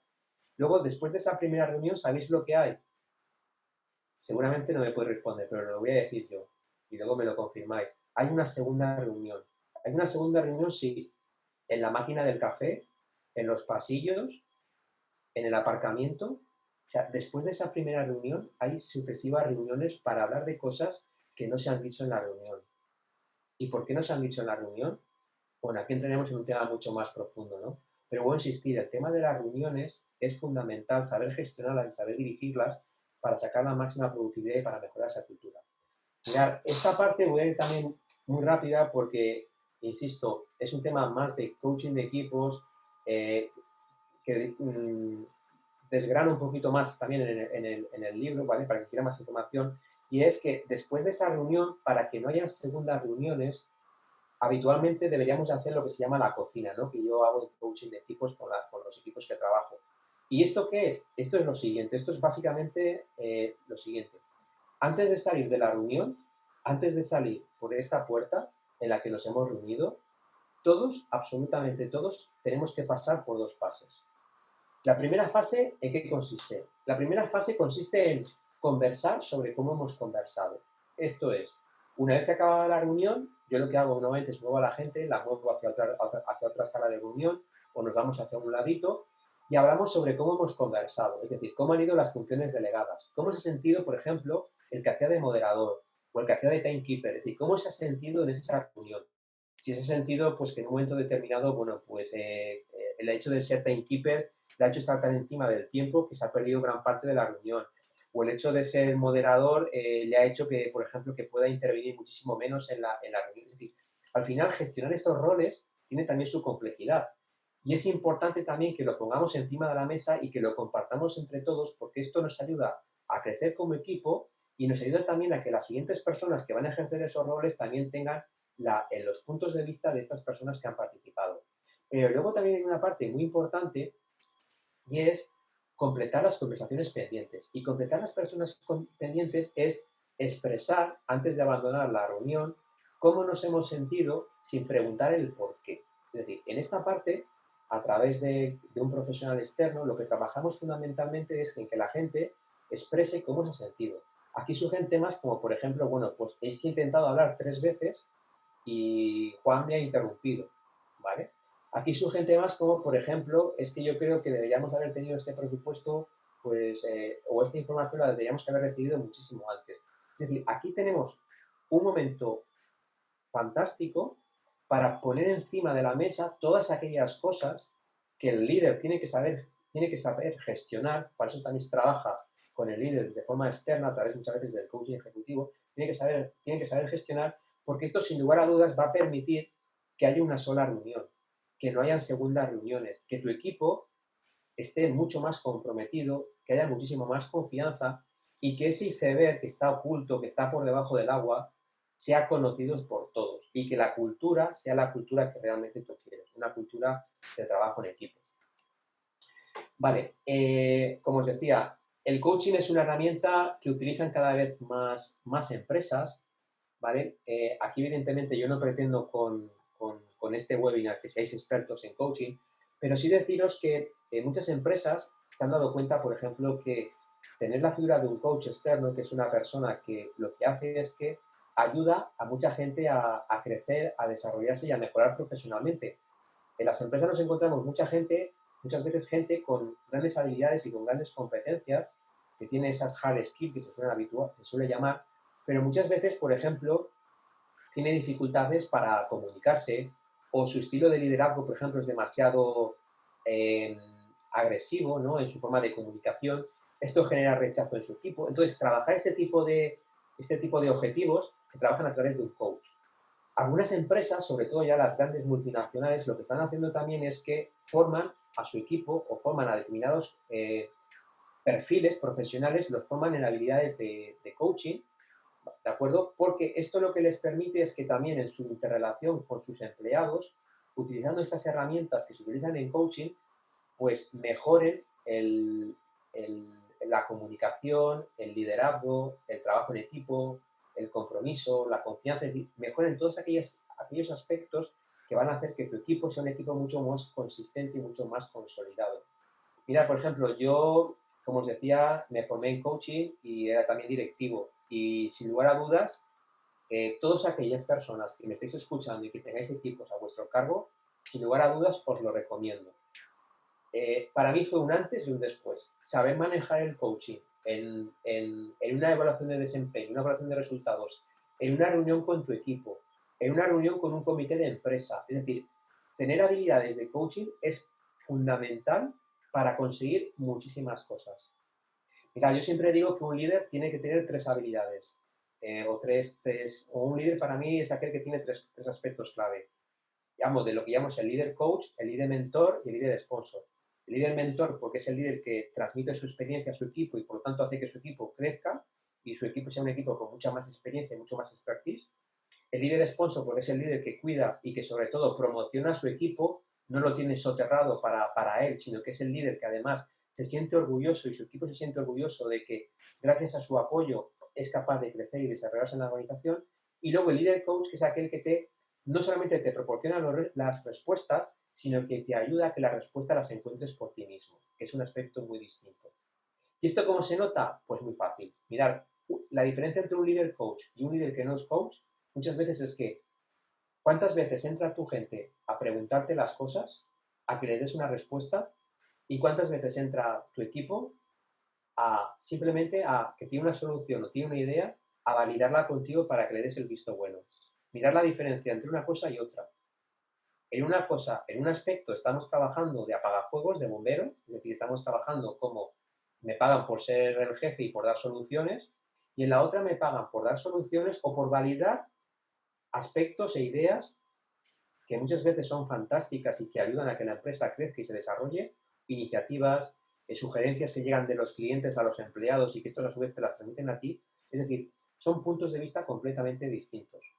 luego después de esa primera reunión, ¿sabéis lo que hay? Seguramente no me podéis responder, pero lo voy a decir yo y luego me lo confirmáis. Hay una segunda reunión. Hay una segunda reunión, sí, en la máquina del café, en los pasillos, en el aparcamiento. O sea, después de esa primera reunión hay sucesivas reuniones para hablar de cosas que no se han dicho en la reunión. ¿Y por qué no se han dicho en la reunión? Bueno, aquí entraremos en un tema mucho más profundo, ¿no? Pero voy a insistir, el tema de las reuniones es fundamental saber gestionarlas y saber dirigirlas para sacar la máxima productividad y para mejorar esa cultura. Mirad, esta parte voy a ir también muy rápida porque, insisto, es un tema más de coaching de equipos, que desgrano un poquito más también en el libro, ¿vale? Para que quiera más información, y es que después de esa reunión, para que no haya segundas reuniones, habitualmente deberíamos hacer lo que se llama la cocina, ¿no? Que yo hago en coaching de equipos con los equipos que trabajo. ¿Y esto qué es? Esto es lo siguiente, esto es básicamente lo siguiente. Antes de salir de la reunión, antes de salir por esta puerta en la que nos hemos reunido, todos, absolutamente todos, tenemos que pasar por dos fases. La primera fase, ¿en qué consiste? La primera fase consiste en conversar sobre cómo hemos conversado. Esto es, una vez que acaba la reunión, yo lo que hago normalmente es muevo a la gente, la muevo hacia otra sala de reunión o nos vamos hacia un ladito y hablamos sobre cómo hemos conversado, es decir, cómo han ido las funciones delegadas, cómo se ha sentido, por ejemplo, el que hacía de moderador o el que hacía de timekeeper, es decir, cómo se ha sentido en esa reunión. Si se ha sentido, pues que en un momento determinado, bueno, pues el hecho de ser timekeeper le ha hecho estar tan encima del tiempo que se ha perdido gran parte de la reunión. O el hecho de ser moderador le ha hecho que, por ejemplo, que pueda intervenir muchísimo menos en la reunión. Es decir, al final gestionar estos roles tiene también su complejidad. Y es importante también que lo pongamos encima de la mesa y que lo compartamos entre todos porque esto nos ayuda a crecer como equipo y nos ayuda también a que las siguientes personas que van a ejercer esos roles también tengan en los puntos de vista de estas personas que han participado. Pero luego también hay una parte muy importante y es completar las conversaciones pendientes. Y completar las personas pendientes es expresar, antes de abandonar la reunión, cómo nos hemos sentido sin preguntar el por qué. Es decir, en esta parte, a través de un profesional externo, lo que trabajamos fundamentalmente es en que la gente exprese cómo se ha sentido. Aquí surgen temas como, por ejemplo, bueno, pues es que he intentado hablar 3 veces y Juan me ha interrumpido, ¿vale? Aquí surgen temas como, por ejemplo, es que yo creo que deberíamos haber tenido este presupuesto, pues, o esta información la deberíamos haber recibido muchísimo antes. Es decir, aquí tenemos un momento fantástico para poner encima de la mesa todas aquellas cosas que el líder tiene que saber gestionar, para eso también se trabaja con el líder de forma externa, a través muchas veces del coaching ejecutivo, tiene que saber gestionar, porque esto sin lugar a dudas va a permitir que haya una sola reunión, que no hayan segundas reuniones, que tu equipo esté mucho más comprometido, que haya muchísimo más confianza y que ese iceberg que está oculto, que está por debajo del agua, sea conocido por todos y que la cultura sea la cultura que realmente tú quieres, una cultura de trabajo en equipo. Vale, como os decía, el coaching es una herramienta que utilizan cada vez más empresas, ¿vale? Aquí evidentemente yo no pretendo con este webinar que seáis expertos en coaching, pero sí deciros que muchas empresas se han dado cuenta, por ejemplo, que tener la figura de un coach externo, que es una persona que lo que hace es que ayuda a mucha gente a crecer, a desarrollarse y a mejorar profesionalmente. En las empresas nos encontramos muchas veces gente con grandes habilidades y con grandes competencias, que tiene esas hard skills que se suele llamar, pero muchas veces, por ejemplo, tiene dificultades para comunicarse o su estilo de liderazgo, por ejemplo, es demasiado eh, agresivo, ¿no?, en su forma de comunicación. Esto genera rechazo en su equipo. Entonces, trabajar este tipo de objetivos se trabajan a través de un coach. Algunas empresas, sobre todo ya las grandes multinacionales, lo que están haciendo también es que forman a su equipo o forman a determinados perfiles profesionales, los forman en habilidades de coaching, ¿de acuerdo? Porque esto lo que les permite es que también en su interrelación con sus empleados, utilizando estas herramientas que se utilizan en coaching, pues mejoren el, la comunicación, el liderazgo, el trabajo en equipo, el compromiso, la confianza, es decir, mejoren todos aquellos aspectos que van a hacer que tu equipo sea un equipo mucho más consistente y mucho más consolidado. Mira, por ejemplo, yo, como os decía, me formé en coaching y era también directivo. Y sin lugar a dudas, todas aquellas personas que me estéis escuchando y que tengáis equipos a vuestro cargo, sin lugar a dudas os lo recomiendo. Para mí fue un antes y un después. Saber manejar el coaching en una evaluación de desempeño, una evaluación de resultados, en una reunión con tu equipo, en una reunión con un comité de empresa. Es decir, tener habilidades de coaching es fundamental para conseguir muchísimas cosas. Mira, yo siempre digo que un líder tiene que tener 3 habilidades, o un líder para mí es aquel que tiene tres aspectos clave. Digamos, de lo que llamamos el líder coach, el líder mentor y el líder sponsor. El líder mentor porque es el líder que transmite su experiencia a su equipo y por lo tanto hace que su equipo crezca y su equipo sea un equipo con mucha más experiencia y mucho más expertise. El líder sponsor porque es el líder que cuida y que sobre todo promociona a su equipo, no lo tiene soterrado para él, sino que es el líder que además se siente orgulloso y su equipo se siente orgulloso de que gracias a su apoyo es capaz de crecer y desarrollarse en la organización. Y luego el líder coach, que es aquel que no solamente te proporciona las respuestas, sino que te ayuda a que las respuestas las encuentres por ti mismo, que es un aspecto muy distinto. ¿Y esto cómo se nota? Pues muy fácil. Mirar, la diferencia entre un líder coach y un líder que no es coach muchas veces es que ¿cuántas veces entra tu gente a preguntarte las cosas, a que le des una respuesta? ¿Y cuántas veces entra tu equipo simplemente a que tiene una solución o tiene una idea, a validarla contigo para que le des el visto bueno? Mirar la diferencia entre una cosa y otra. En una cosa, en un aspecto estamos trabajando de apagafuegos, de bomberos, es decir, estamos trabajando como me pagan por ser el jefe y por dar soluciones, y en la otra me pagan por dar soluciones o por validar aspectos e ideas que muchas veces son fantásticas y que ayudan a que la empresa crezca y se desarrolle, iniciativas, sugerencias que llegan de los clientes a los empleados y que estos a su vez te las transmiten a ti. Es decir, son puntos de vista completamente distintos.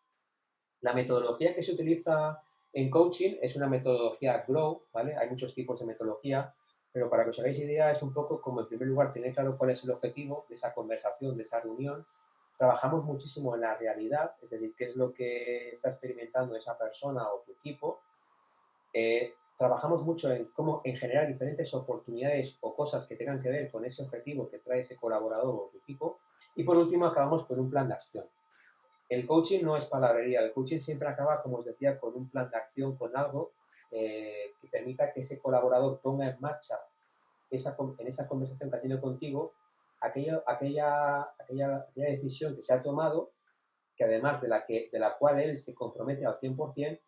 La metodología que se utiliza en coaching es una metodología Grow, ¿vale? Hay muchos tipos de metodología, pero para que os hagáis idea es un poco como en primer lugar tener claro cuál es el objetivo de esa conversación, de esa reunión. Trabajamos muchísimo en la realidad, es decir, qué es lo que está experimentando esa persona o tu equipo. Trabajamos mucho en generar diferentes oportunidades o cosas que tengan que ver con ese objetivo que trae ese colaborador o tu equipo. Y por último acabamos con un plan de acción. El coaching no es palabrería, el coaching siempre acaba, como os decía, con un plan de acción, con algo que permita que ese colaborador ponga en marcha en esa conversación que ha tenido contigo aquella decisión que se ha tomado, que además de la cual él se compromete al 100%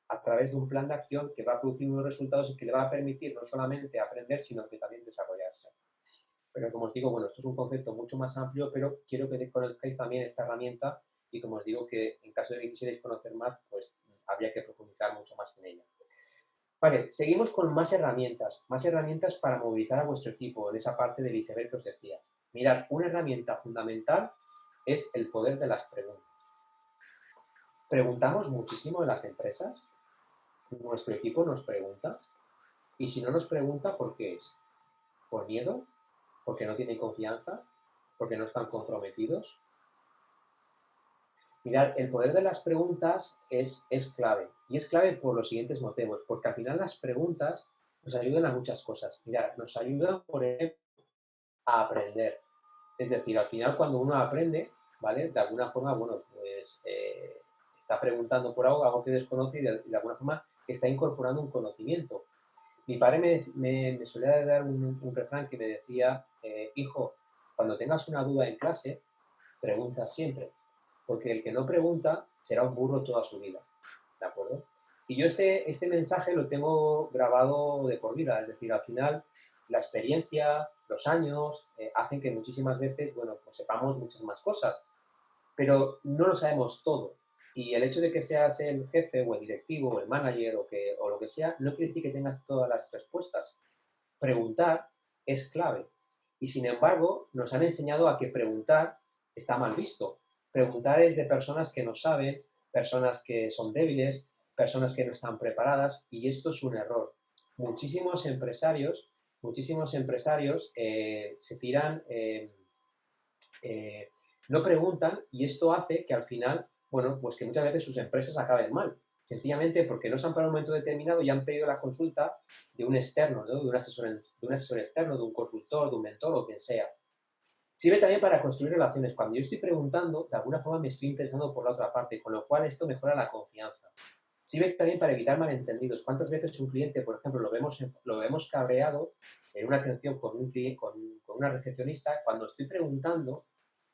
a través de un plan de acción que va a producir unos resultados y que le va a permitir no solamente aprender, sino que también desarrollarse. Pero como os digo, bueno, esto es un concepto mucho más amplio, pero quiero que conozcáis también esta herramienta y como os digo que en caso de que quisierais conocer más, pues habría que profundizar mucho más en ella. Vale, seguimos con más herramientas para movilizar a vuestro equipo en esa parte del iceberg que os decía. Mirad, una herramienta fundamental es el poder de las preguntas. Preguntamos muchísimo en las empresas, nuestro equipo nos pregunta, y si no nos pregunta, ¿por qué es? ¿Por miedo? ¿Porque no tienen confianza? ¿Porque no están comprometidos? Mirad, el poder de las preguntas es clave. Y es clave por los siguientes motivos. Porque al final las preguntas nos ayudan a muchas cosas. Mirad, nos ayudan, por ejemplo, a aprender. Es decir, al final cuando uno aprende, ¿vale? De alguna forma, bueno, pues está preguntando por algo que desconoce y de alguna forma está incorporando un conocimiento. Mi padre me solía dar un refrán que me decía, hijo, cuando tengas una duda en clase, pregunta siempre, porque el que no pregunta será un burro toda su vida, ¿de acuerdo? Y yo este mensaje lo tengo grabado de por vida, es decir, al final la experiencia, los años, hacen que muchísimas veces, bueno, pues sepamos muchas más cosas, pero no lo sabemos todo. Y el hecho de que seas el jefe o el directivo o el manager o lo que sea, no quiere decir que tengas todas las respuestas. Preguntar es clave. Y sin embargo, nos han enseñado a que preguntar está mal visto. Preguntar es de personas que no saben, personas que son débiles, personas que no están preparadas, y esto es un error. Muchísimos empresarios se tiran, no preguntan, y esto hace que al final, bueno, pues que muchas veces sus empresas acaben mal. Sencillamente porque no se han parado en un momento determinado y han pedido la consulta de un externo, ¿no? de un asesor externo, de un consultor, de un mentor o quien sea. Sirve también para construir relaciones. Cuando yo estoy preguntando, de alguna forma me estoy interesando por la otra parte, con lo cual esto mejora la confianza. Sirve también para evitar malentendidos. ¿Cuántas veces un cliente, por ejemplo, lo vemos cabreado en una atención con con una recepcionista? Cuando estoy preguntando,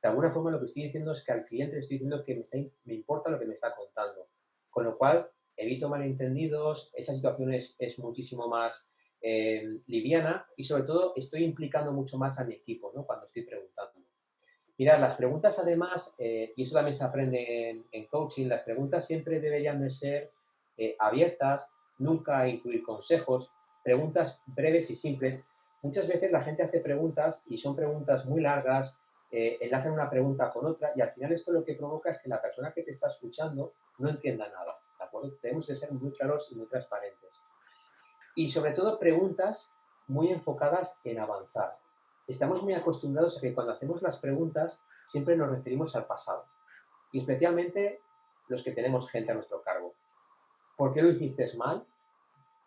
de alguna forma lo que estoy diciendo es que al cliente le estoy diciendo que me importa lo que me está contando. Con lo cual, evito malentendidos, esa situación es muchísimo más liviana y sobre todo estoy implicando mucho más a mi equipo, ¿no? Cuando estoy preguntando. Mirad, las preguntas además, y eso también se aprende en coaching, las preguntas siempre deberían de ser abiertas, nunca incluir consejos, preguntas breves y simples. Muchas veces la gente hace preguntas y son preguntas muy largas, enlazan una pregunta con otra y al final esto lo que provoca es que la persona que te está escuchando no entienda nada, ¿de acuerdo? Tenemos que ser muy claros y muy transparentes. Y sobre todo preguntas muy enfocadas en avanzar. Estamos muy acostumbrados a que cuando hacemos las preguntas siempre nos referimos al pasado, y especialmente los que tenemos gente a nuestro cargo. ¿Por qué lo hiciste mal?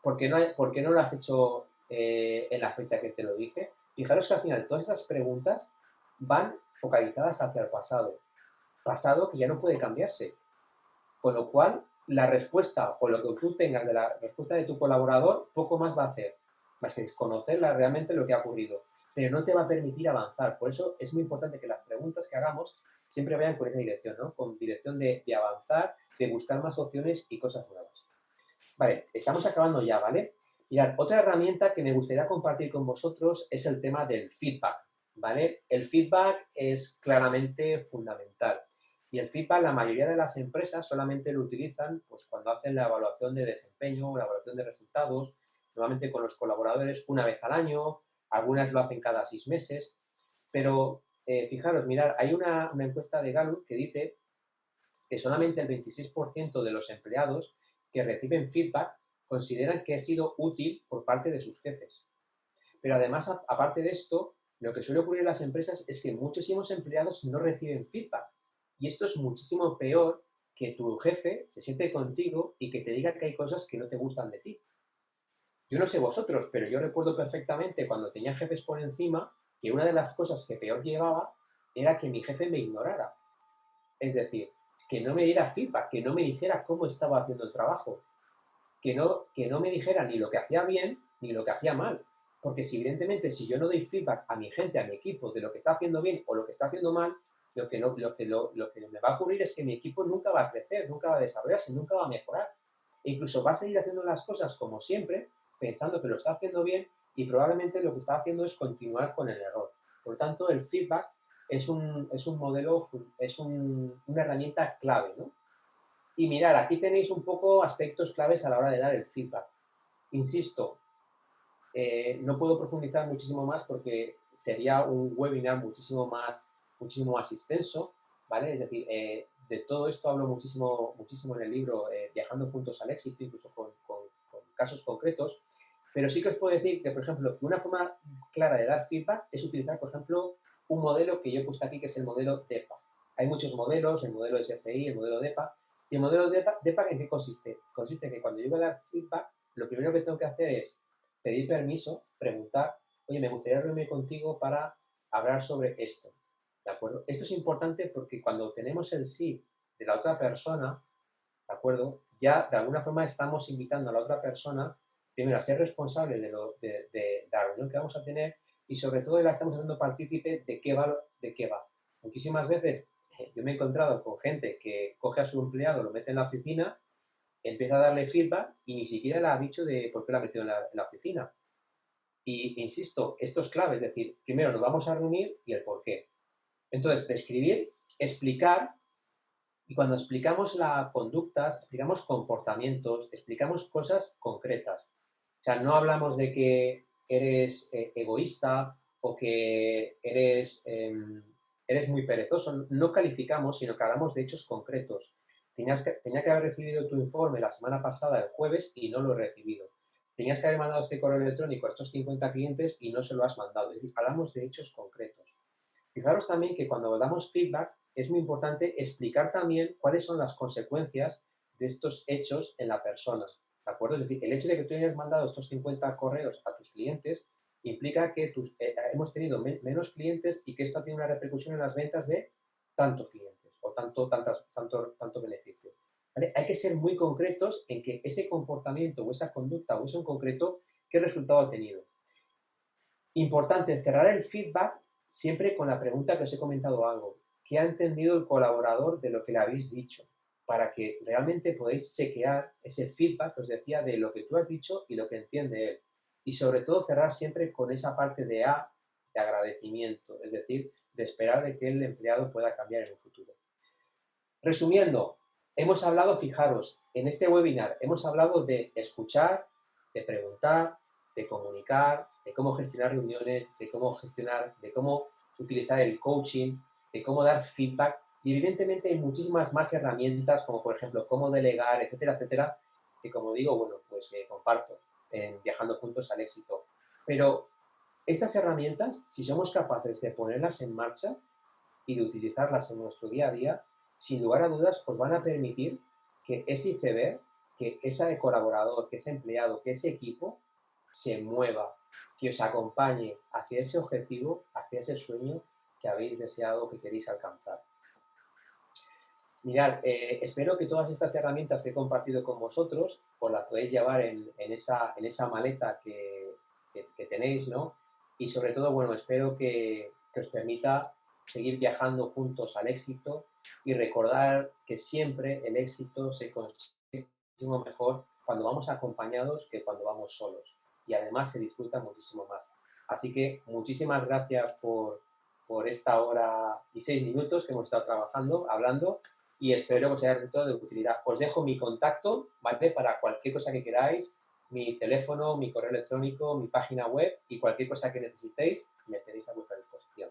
¿Por qué no lo has hecho en la fecha que te lo dije? Fijaros que al final todas estas preguntas van focalizadas hacia el pasado, pasado que ya no puede cambiarse. Con lo cual, la respuesta o lo que tú tengas de la respuesta de tu colaborador, poco más va a hacer, más que conocer realmente lo que ha ocurrido. Pero no te va a permitir avanzar. Por eso es muy importante que las preguntas que hagamos siempre vayan con esa dirección, ¿no? Con dirección de avanzar, de buscar más opciones y cosas nuevas. Vale, estamos acabando ya, ¿vale? Mirad, otra herramienta que me gustaría compartir con vosotros es el tema del feedback, ¿vale? El feedback es claramente fundamental. Y el feedback, la mayoría de las empresas solamente lo utilizan pues, cuando hacen la evaluación de desempeño, la evaluación de resultados, normalmente con los colaboradores una vez al año, algunas lo hacen cada 6 meses, pero fijaros, mirad, hay una encuesta de Gallup que dice que solamente el 26% de los empleados que reciben feedback consideran que ha sido útil por parte de sus jefes. Pero además, aparte de esto, lo que suele ocurrir en las empresas es que muchísimos empleados no reciben feedback. Y esto es muchísimo peor que tu jefe se siente contigo y que te diga que hay cosas que no te gustan de ti. Yo no sé vosotros, pero yo recuerdo perfectamente cuando tenía jefes por encima que una de las cosas que peor llevaba era que mi jefe me ignorara. Es decir, que no me diera feedback, que no me dijera cómo estaba haciendo el trabajo, que no me dijera ni lo que hacía bien ni lo que hacía mal. Porque si evidentemente si yo no doy feedback a mi gente, a mi equipo, de lo que está haciendo bien o lo que está haciendo mal, lo que me va a ocurrir es que mi equipo nunca va a crecer, nunca va a desarrollarse, nunca va a mejorar. E incluso va a seguir haciendo las cosas como siempre, pensando que lo está haciendo bien y probablemente lo que está haciendo es continuar con el error. Por lo tanto, el feedback es un modelo, una herramienta clave, ¿no? Y mirad, aquí tenéis un poco aspectos claves a la hora de dar el feedback. Insisto, no puedo profundizar muchísimo más porque sería un webinar muchísimo más extenso, ¿vale? Es decir, de todo esto hablo muchísimo en el libro Viajando Juntos al Éxito, incluso con casos concretos, pero sí que os puedo decir que, por ejemplo, una forma clara de dar feedback es utilizar, por ejemplo, un modelo que yo he puesto aquí, que es el modelo DEPA. Hay muchos modelos, el modelo SFI, el modelo DEPA, y el modelo DEPA ¿en qué consiste? Consiste en que cuando yo voy a dar feedback, lo primero que tengo que hacer es pedir permiso, preguntar, oye, me gustaría reunirme contigo para hablar sobre esto, ¿de acuerdo? Esto es importante porque cuando tenemos el sí de la otra persona, ¿de acuerdo? Ya de alguna forma estamos invitando a la otra persona, primero, a ser responsable de la reunión que vamos a tener y sobre todo la estamos haciendo partícipe de qué va, de qué va. Muchísimas veces yo me he encontrado con gente que coge a su empleado, lo mete en la oficina, empieza a darle feedback y ni siquiera le ha dicho de por qué lo ha metido en la oficina. Y insisto, esto es clave, es decir, primero nos vamos a reunir y el por qué. Entonces, describir, explicar, y cuando explicamos las conductas, explicamos comportamientos, explicamos cosas concretas. O sea, no hablamos de que eres egoísta o que eres muy perezoso, no calificamos, sino que hablamos de hechos concretos. Tenía que haber recibido tu informe la semana pasada, el jueves, y no lo he recibido. Tenías que haber mandado este correo electrónico a estos 50 clientes y no se lo has mandado. Es decir, hablamos de hechos concretos. Fijaros también que cuando damos feedback es muy importante explicar también cuáles son las consecuencias de estos hechos en la persona, ¿de acuerdo? Es decir, el hecho de que tú hayas mandado estos 50 correos a tus clientes implica que hemos tenido menos clientes y que esto tiene una repercusión en las ventas de tantos clientes o tanto beneficio. ¿Vale? Hay que ser muy concretos en que ese comportamiento o esa conducta o eso en concreto, ¿qué resultado ha tenido? Importante cerrar el feedback siempre con la pregunta que os he comentado algo. ¿Qué ha entendido el colaborador de lo que le habéis dicho? Para que realmente podáis chequear ese feedback que os decía de lo que tú has dicho y lo que entiende él. Y sobre todo cerrar siempre con esa parte de agradecimiento, es decir, de esperar de que el empleado pueda cambiar en un futuro. Resumiendo, hemos hablado, fijaros, en este webinar hemos hablado de escuchar, de preguntar, de comunicar, de cómo gestionar reuniones, de cómo utilizar el coaching, de cómo dar feedback y evidentemente hay muchísimas más herramientas como por ejemplo cómo delegar, etcétera, etcétera, que como digo, bueno, pues comparto en Viajando Juntos al Éxito. Pero estas herramientas, si somos capaces de ponerlas en marcha y de utilizarlas en nuestro día a día, sin lugar a dudas os van a permitir que ese iceberg, que ese colaborador, que ese empleado, que ese equipo se mueva, que os acompañe hacia ese objetivo, hacia ese sueño que habéis deseado, que queréis alcanzar. Mirad, espero que todas estas herramientas que he compartido con vosotros os las podéis llevar en esa maleta que tenéis, ¿no? Y sobre todo, bueno, espero que os permita seguir viajando juntos al éxito y recordar que siempre el éxito se consigue muchísimo mejor cuando vamos acompañados que cuando vamos solos. Y además se disfruta muchísimo más. Así que muchísimas gracias por esta hora y 6 minutos que hemos estado trabajando, hablando, y espero que os haya resultado de utilidad. Os dejo mi contacto, ¿vale? Para cualquier cosa que queráis, mi teléfono, mi correo electrónico, mi página web y cualquier cosa que necesitéis, me tenéis a vuestra disposición.